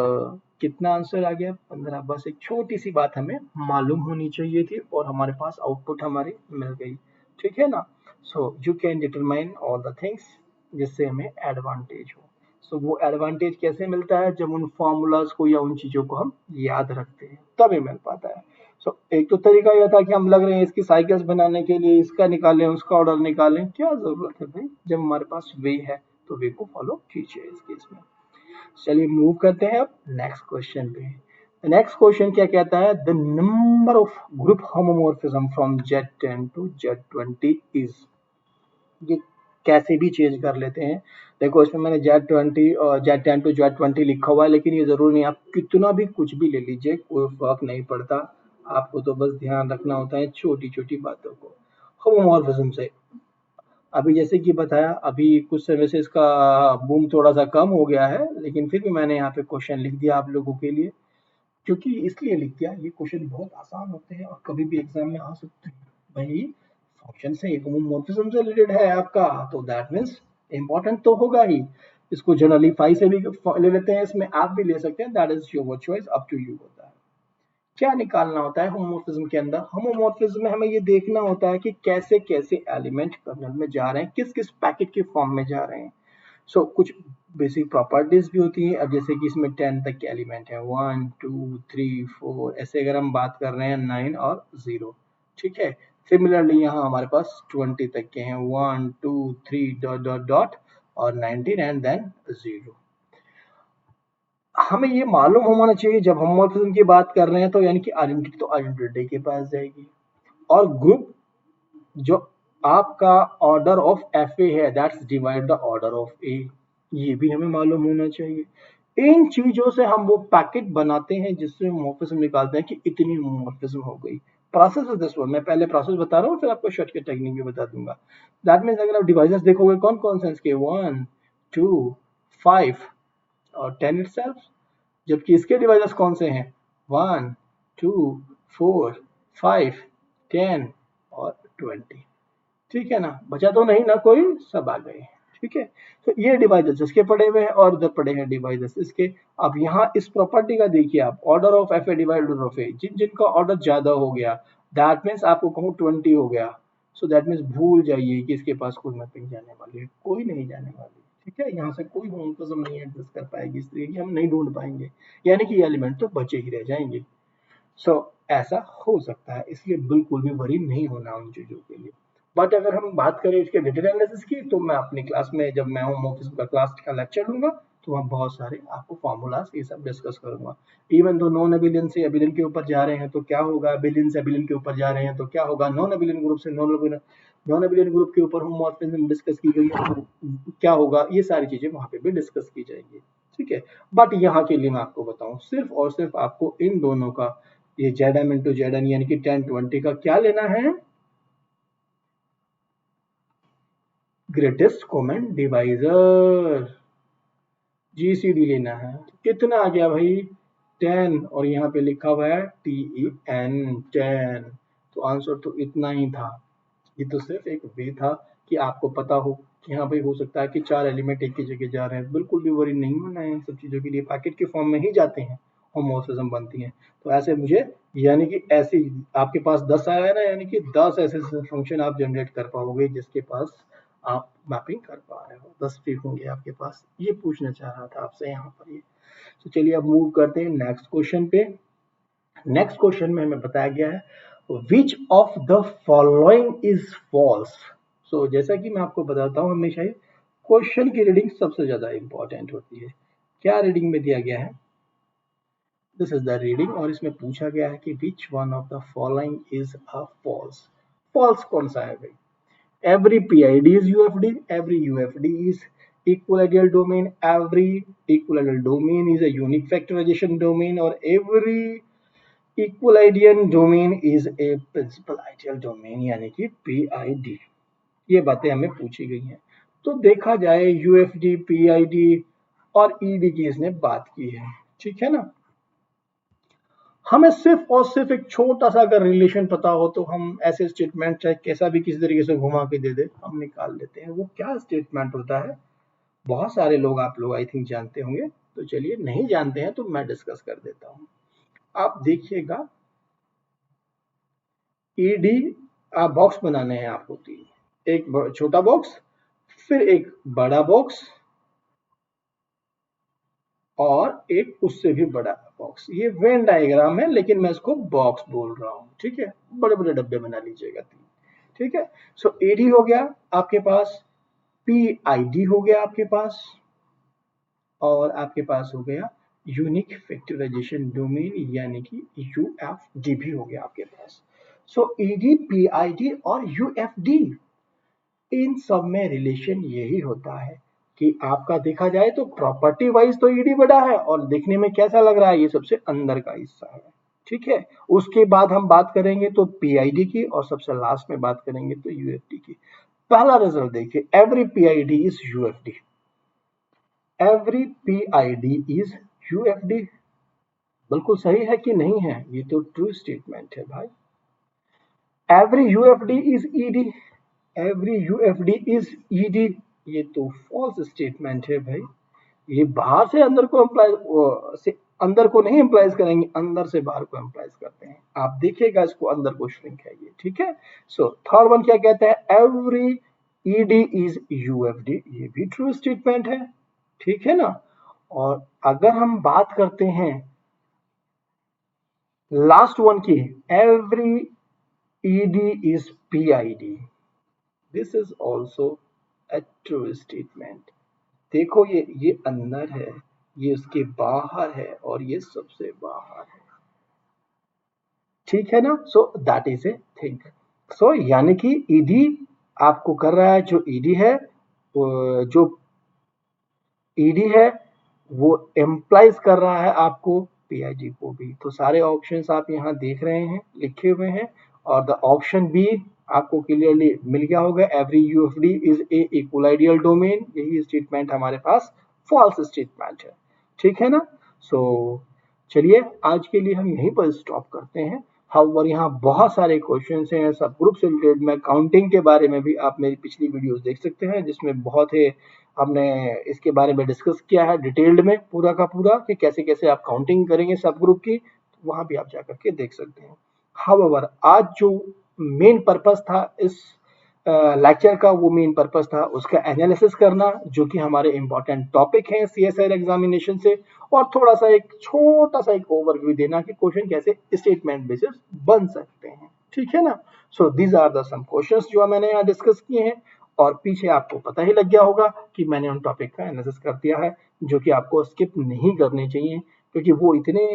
A: कितना आंसर आ गया, 15। बस एक छोटी सी बात हमें मालूम होनी चाहिए थी और हमारे पास आउटपुट हमारी मिल गई, ठीक है ना। So you can determine all the things जिससे हमें एडवांटेज हो। सो वो एडवांटेज कैसे मिलता है, जब उन फॉर्मूलाज को या उन चीजों को हम याद रखते हैं तभी मिल पाता है। सो एक तो तरीका यह था कि हम लग रहे हैं इसकी साइकिल्स बनाने के लिए, इसका निकालें उसका ऑर्डर निकालें, क्या जरूरत है भाई, जब हमारे पास वे है तो वे को फॉलो कीजिए इस केस में। चलिए मूव करते हैं अब नेक्स्ट क्वेश्चन पे। नेक्स्ट क्वेश्चन क्या कहता है, the number of group homomorphism from Z10 to Z20 is. ये कैसे भी चेंज कर लेते हैं, देखो इसमें मैंने Z20 और Z10 टू Z20 लिखा हुआ है, लेकिन ये जरूरी नहीं, आप कितना भी कुछ भी ले लीजिए, कोई फर्क नहीं पड़ता। आपको तो बस ध्यान रखना होता है छोटी छोटी बातों को। होमोमॉर्फिज्म से अभी जैसे कि बताया, अभी कुछ समय से इसका बूम थोड़ा सा कम हो गया है, लेकिन फिर भी मैंने यहाँ पे क्वेश्चन लिख दिया आप लोगों के लिए, क्योंकि इसलिए लिख दिया, ये क्वेश्चन बहुत आसान होते हैं और कभी भी एग्जाम में आ सकते हैं। भाई फंक्शन से होमोमॉर्फिज्म से रिलेटेड है आपका, तो दैट मीन्स इंपॉर्टेंट तो होगा ही। इसको जनरली 5 से भी ले लेते हैं, इसमें आप भी ले सकते हैं, that is your choice, up to you होता है। क्या निकालना होता है होमोमॉर्फिज्म के अंदर, होमोमॉर्फिज्म में हमें ये देखना होता है कि कैसे कैसे एलिमेंट कर्नल में जा रहे हैं, किस किस पैकेट के फॉर्म में जा रहे हैं। सो कुछ बेसिक प्रॉपर्टीज भी होती है। अब जैसे कि इसमें 10 तक के एलिमेंट है, 1 2 3 4, ऐसे अगर हम बात कर रहे हैं 9 और 0, ठीक है। सिमिलरली यहाँ हमारे पास 20 तक के हैं, 1 2 3 डॉट डॉट डॉट और 19 एंड देन 0। हमें ये मालूम होना चाहिए जब होमोमॉर्फिज्म की बात कर रहे हैं तो, यानी कि आइडेंटिटी तो आइडेंटिटी के पास जाएगी, और ग्रुप जो आपका ऑर्डर ऑफ एफ ए है, that's divide the order of A, ये भी हमें मालूम होना चाहिए। इन चीजों से हम वो पैकेट बनाते हैं जिससे होमोमॉर्फिज्म निकालते हैं कि इतनी होमोमॉर्फिज्म हो गई। प्रोसेस इज दिस वन, मैं पहले प्रोसेस बता रहा हूँ फिर आपको शॉर्टकट टेक्निक भी बता दूंगा। दैट मीन्स अगर आप डिवाइसेस देखोगे कौन कौन से इसके, 1 2 5 और 10 इटसेल्फ, जबकि इसके डिवाइसेस कौन से हैं, 1 2 4 5 10 और 20, ठीक है ना, बचा तो नहीं ना कोई, सब आ गए, ठीक है। तो ये डिवाइसेस इसके पड़े हुए हैं और इधर पड़े हैं डिवाइसेस इसके। अब यहाँ इस प्रॉपर्टी का देखिए आप, order of F A divide order of A, जिन जिनका ऑर्डर ज्यादा हो गया, दैट मीन्स आपको कहूँ 20 हो गया, सो दैट मीन्स भूल जाइए कि इसके पास कोई मैपिंग जाने वाली है, कोई नहीं जाने वाली, ठीक है। यहाँ से कोई होमोमॉर्फिज्म नहीं एडजस्ट कर पाएगी, इसलिए कि हम नहीं ढूंढ पाएंगे, यानी कि एलिमेंट तो बचे ही रह जाएंगे। सो ऐसा हो सकता है, इसलिए बिल्कुल भी वरी नहीं होना उन चीजों के लिए। बट अगर हम बात करें इसके डिटेल एनालिसिस की, तो मैं अपनी क्लास में, जब मैं होमोमॉर्फिज्म का क्लास का लेक्चर लूंगा, तो वहाँ बहुत सारे आपको फॉर्मूलाज ये सब डिस्कस करूंगा। इवन तो नॉन एबिलियन से एबिलियन के ऊपर जा रहे हैं तो क्या होगा, एबिलियन से एबिलियन के ऊपर जा रहे हैं तो क्या होगा, नॉन एबिलियन ग्रुप से नॉन एबिलियन ग्रुप के ऊपर होमोमॉर्फिज्म डिस्कस की गई है तो क्या होगा, ये सारी चीजें वहां पे भी डिस्कस की जाएंगी, ठीक है। बट यहाँ के लिए मैं आपको बताऊं, सिर्फ और सिर्फ आपको इन दोनों का, ये Zm इंटू Zn यानी कि 1020 का क्या लेना है, ग्रेटेस्ट कॉमन डिवाइजर, जीसीडी लेना है। कितना आ गया भाई, 10, और यहाँ पे लिखा हुआ है TEN 10, तो आंसर तो इतना ही था। ये तो सिर्फ एक वे था कि आपको पता हो कि हाँ भाई हो सकता है कि 4 एलिमेंट एक ही जगह जा रहे हैं, बिल्कुल भी वरी नहीं होना है इन सब चीजों के लिए, पैकेट के फॉर्म में ही जाते हैं, होमोमॉर्फिज्म बनती हैं। तो ऐसे मुझे, यानी कि ऐसी आपके पास 10 आया है ना, यानी कि 10 ऐसे फंक्शन आप जनरेट कर पाओगे जिसके पास आप मैपिंग कर पा रहे हो, 10 भी होंगे आपके पास, ये पूछना चाह रहा था आपसे यहाँ पर ये। तो चलिए अब मूव करते हैं नेक्स्ट क्वेश्चन पे। नेक्स्ट क्वेश्चन में हमें बताया गया है which of the following is false. So जैसा कि मैं आपको बताता हूं हमेशा ही क्वेश्चन की रीडिंग सबसे ज्यादा इंपॉर्टेंट होती है। क्या रीडिंग में दिया गया है, दिस इज द रीडिंग, और इसमें पूछा गया है कि which one of the following is a false. False कौन सा है भाई? every PID is UFD, every UFD is equilateral domain, every equilateral domain is a unique factorization domain, और every equilibrium domain is a principal ideal domain, यानी कि PID। ये बातें हमें पूछी गई हैं। तो देखा जाए UFD, PID और ED की इसने बात की है, ठीक है ना। हमें सिर्फ और सिर्फ एक छोटा सा अगर रिलेशन पता हो तो हम ऐसे स्टेटमेंट चाहे कैसा भी किसी तरीके से घुमा के दे दे हम निकाल लेते हैं। वो क्या स्टेटमेंट होता है बहुत सारे लोग आप लोग आई थिंक जानते होंगे, तो चलिए नहीं जानते हैं तो मैं डिस्कस कर देता हूं। आप देखिएगा ईडी बॉक्स बनाने हैं आपको तीन, एक छोटा बॉक्स, फिर एक बड़ा बॉक्स और एक उससे भी बड़ा बॉक्स। ये वेन डायग्राम है लेकिन मैं इसको बॉक्स बोल रहा हूँ, ठीक है। बड़े बड़े डब्बे बना लीजिएगा तीन, ठीक है। सो एडी हो गया आपके पास, पीआईडी हो गया आपके पास, और आपके पास हो गया यूनिक फैक्टराइजेशन डोमेन यानी कि यूएफडी भी हो गया आपके पास। सो ईडी, पीआईडी और यूएफडी, इन सब में रिलेशन यही होता है कि आपका देखा जाए तो प्रॉपर्टी वाइज तो ईडी बड़ा है और देखने में कैसा लग रहा है, ये सबसे अंदर का हिस्सा है, ठीक है। उसके बाद हम बात करेंगे तो पीआईडी की, और सबसे लास्ट में बात करेंगे तो यूएफडी की। पहला रिजल्ट देखिए, every PID is UFD, every PID is UFD. बिल्कुल सही है कि नहीं है? ये तो ट्रू स्टेटमेंट है भाई। Every UFD is ED, every UFD is ED, ये तो फॉल्स स्टेटमेंट है भाई। ये बाहर से अंदर को से अंदर को नहीं एम्प्लाइज करेंगे, अंदर से बाहर को एम्प्लाइज करते हैं। आप देखिएगा इसको अंदर को श्रिंक है ये, ठीक है। सो थर्ड वन क्या कहता है, एवरी ईडी इज यूएफडी, ये भी ट्रू स्टेटमेंट है, ठीक है ना। और अगर हम बात करते हैं लास्ट वन की, every ED is PID, this is also a true statement। देखो ये अंदर है, ये उसके बाहर है और ये सबसे बाहर है, ठीक है ना। So that is a thing. So यानी कि ईडी आपको कर रहा है, जो ईडी है जो ईडी है वो एम्प्लाइज कर रहा है आपको पीआईडी को भी। तो सारे ऑप्शंस आप यहाँ देख रहे हैं लिखे हुए हैं, और द ऑप्शन बी आपको क्लियरली मिल गया होगा, every UFD is a euclidean domain, यही स्टेटमेंट हमारे पास फॉल्स स्टेटमेंट है, ठीक है ना। सो चलिए आज के लिए हम यहीं पर स्टॉप करते हैं। और यहाँ बहुत सारे क्वेश्चंस हैं सब ग्रुप से रिलेटेड। मैं काउंटिंग के बारे में भी आप मेरी पिछली वीडियोस देख सकते हैं जिसमें बहुत ही हमने इसके बारे में डिस्कस किया है डिटेल्ड में पूरा का पूरा, कि कैसे कैसे आप काउंटिंग करेंगे सब ग्रुप की, तो वहां भी आप जाकर के देख सकते हैं। हाउएवर आज जो मेन पर्पस था इस लेक्चर का, वो मेन पर्पस था उसका एनालिसिस करना, जो कि हमारे इंपॉर्टेंट टॉपिक हैं सीएसआर एग्जामिनेशन से, और थोड़ा सा एक छोटा सा एक ओवरव्यू देना कि क्वेश्चन कैसे स्टेटमेंट बेसिस बन सकते हैं, ठीक है ना। So these are the some questions जो मैंने यहाँ डिस्कस किए हैं, और पीछे आपको पता ही लग गया होगा कि मैंने उन टॉपिक का एनालिसिस कर दिया है, जो कि आपको स्किप नहीं करने चाहिए, क्योंकि वो इतने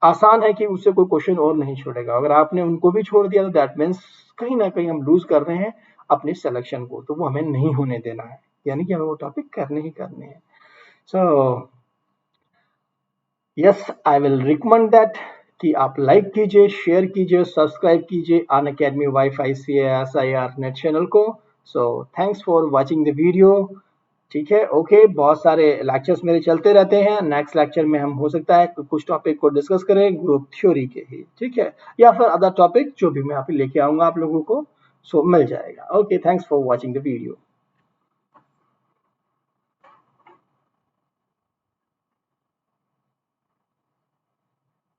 A: आसान है कि उससे कोई क्वेश्चन और नहीं छोड़ेगा। अगर आपने उनको भी छोड़ दिया तो दैट मीन्स कहीं ना कहीं हम लूज कर रहे हैं अपनी सिलेक्शन को, तो वो हमें नहीं होने देना है, यानी कि हमें वो टॉपिक करने ही करने हैं। So yes, I will recommend that कि आप लाइक कीजिए, शेयर कीजिए, सब्सक्राइब कीजिए Unacademy wifi CSIR net channel को। So thanks for watching the video, ठीक है। ओके, बहुत सारे लेक्चर्स मेरे चलते रहते हैं। नेक्स्ट लेक्चर में हम हो सकता है कुछ टॉपिक को डिस्कस करें ग्रुप थ्योरी के ही, ठीक है, या फिर अदर टॉपिक जो भी मैं यहाँ पे लेके आऊंगा आप लोगों को, सो मिल जाएगा। Okay, thanks for watching the video.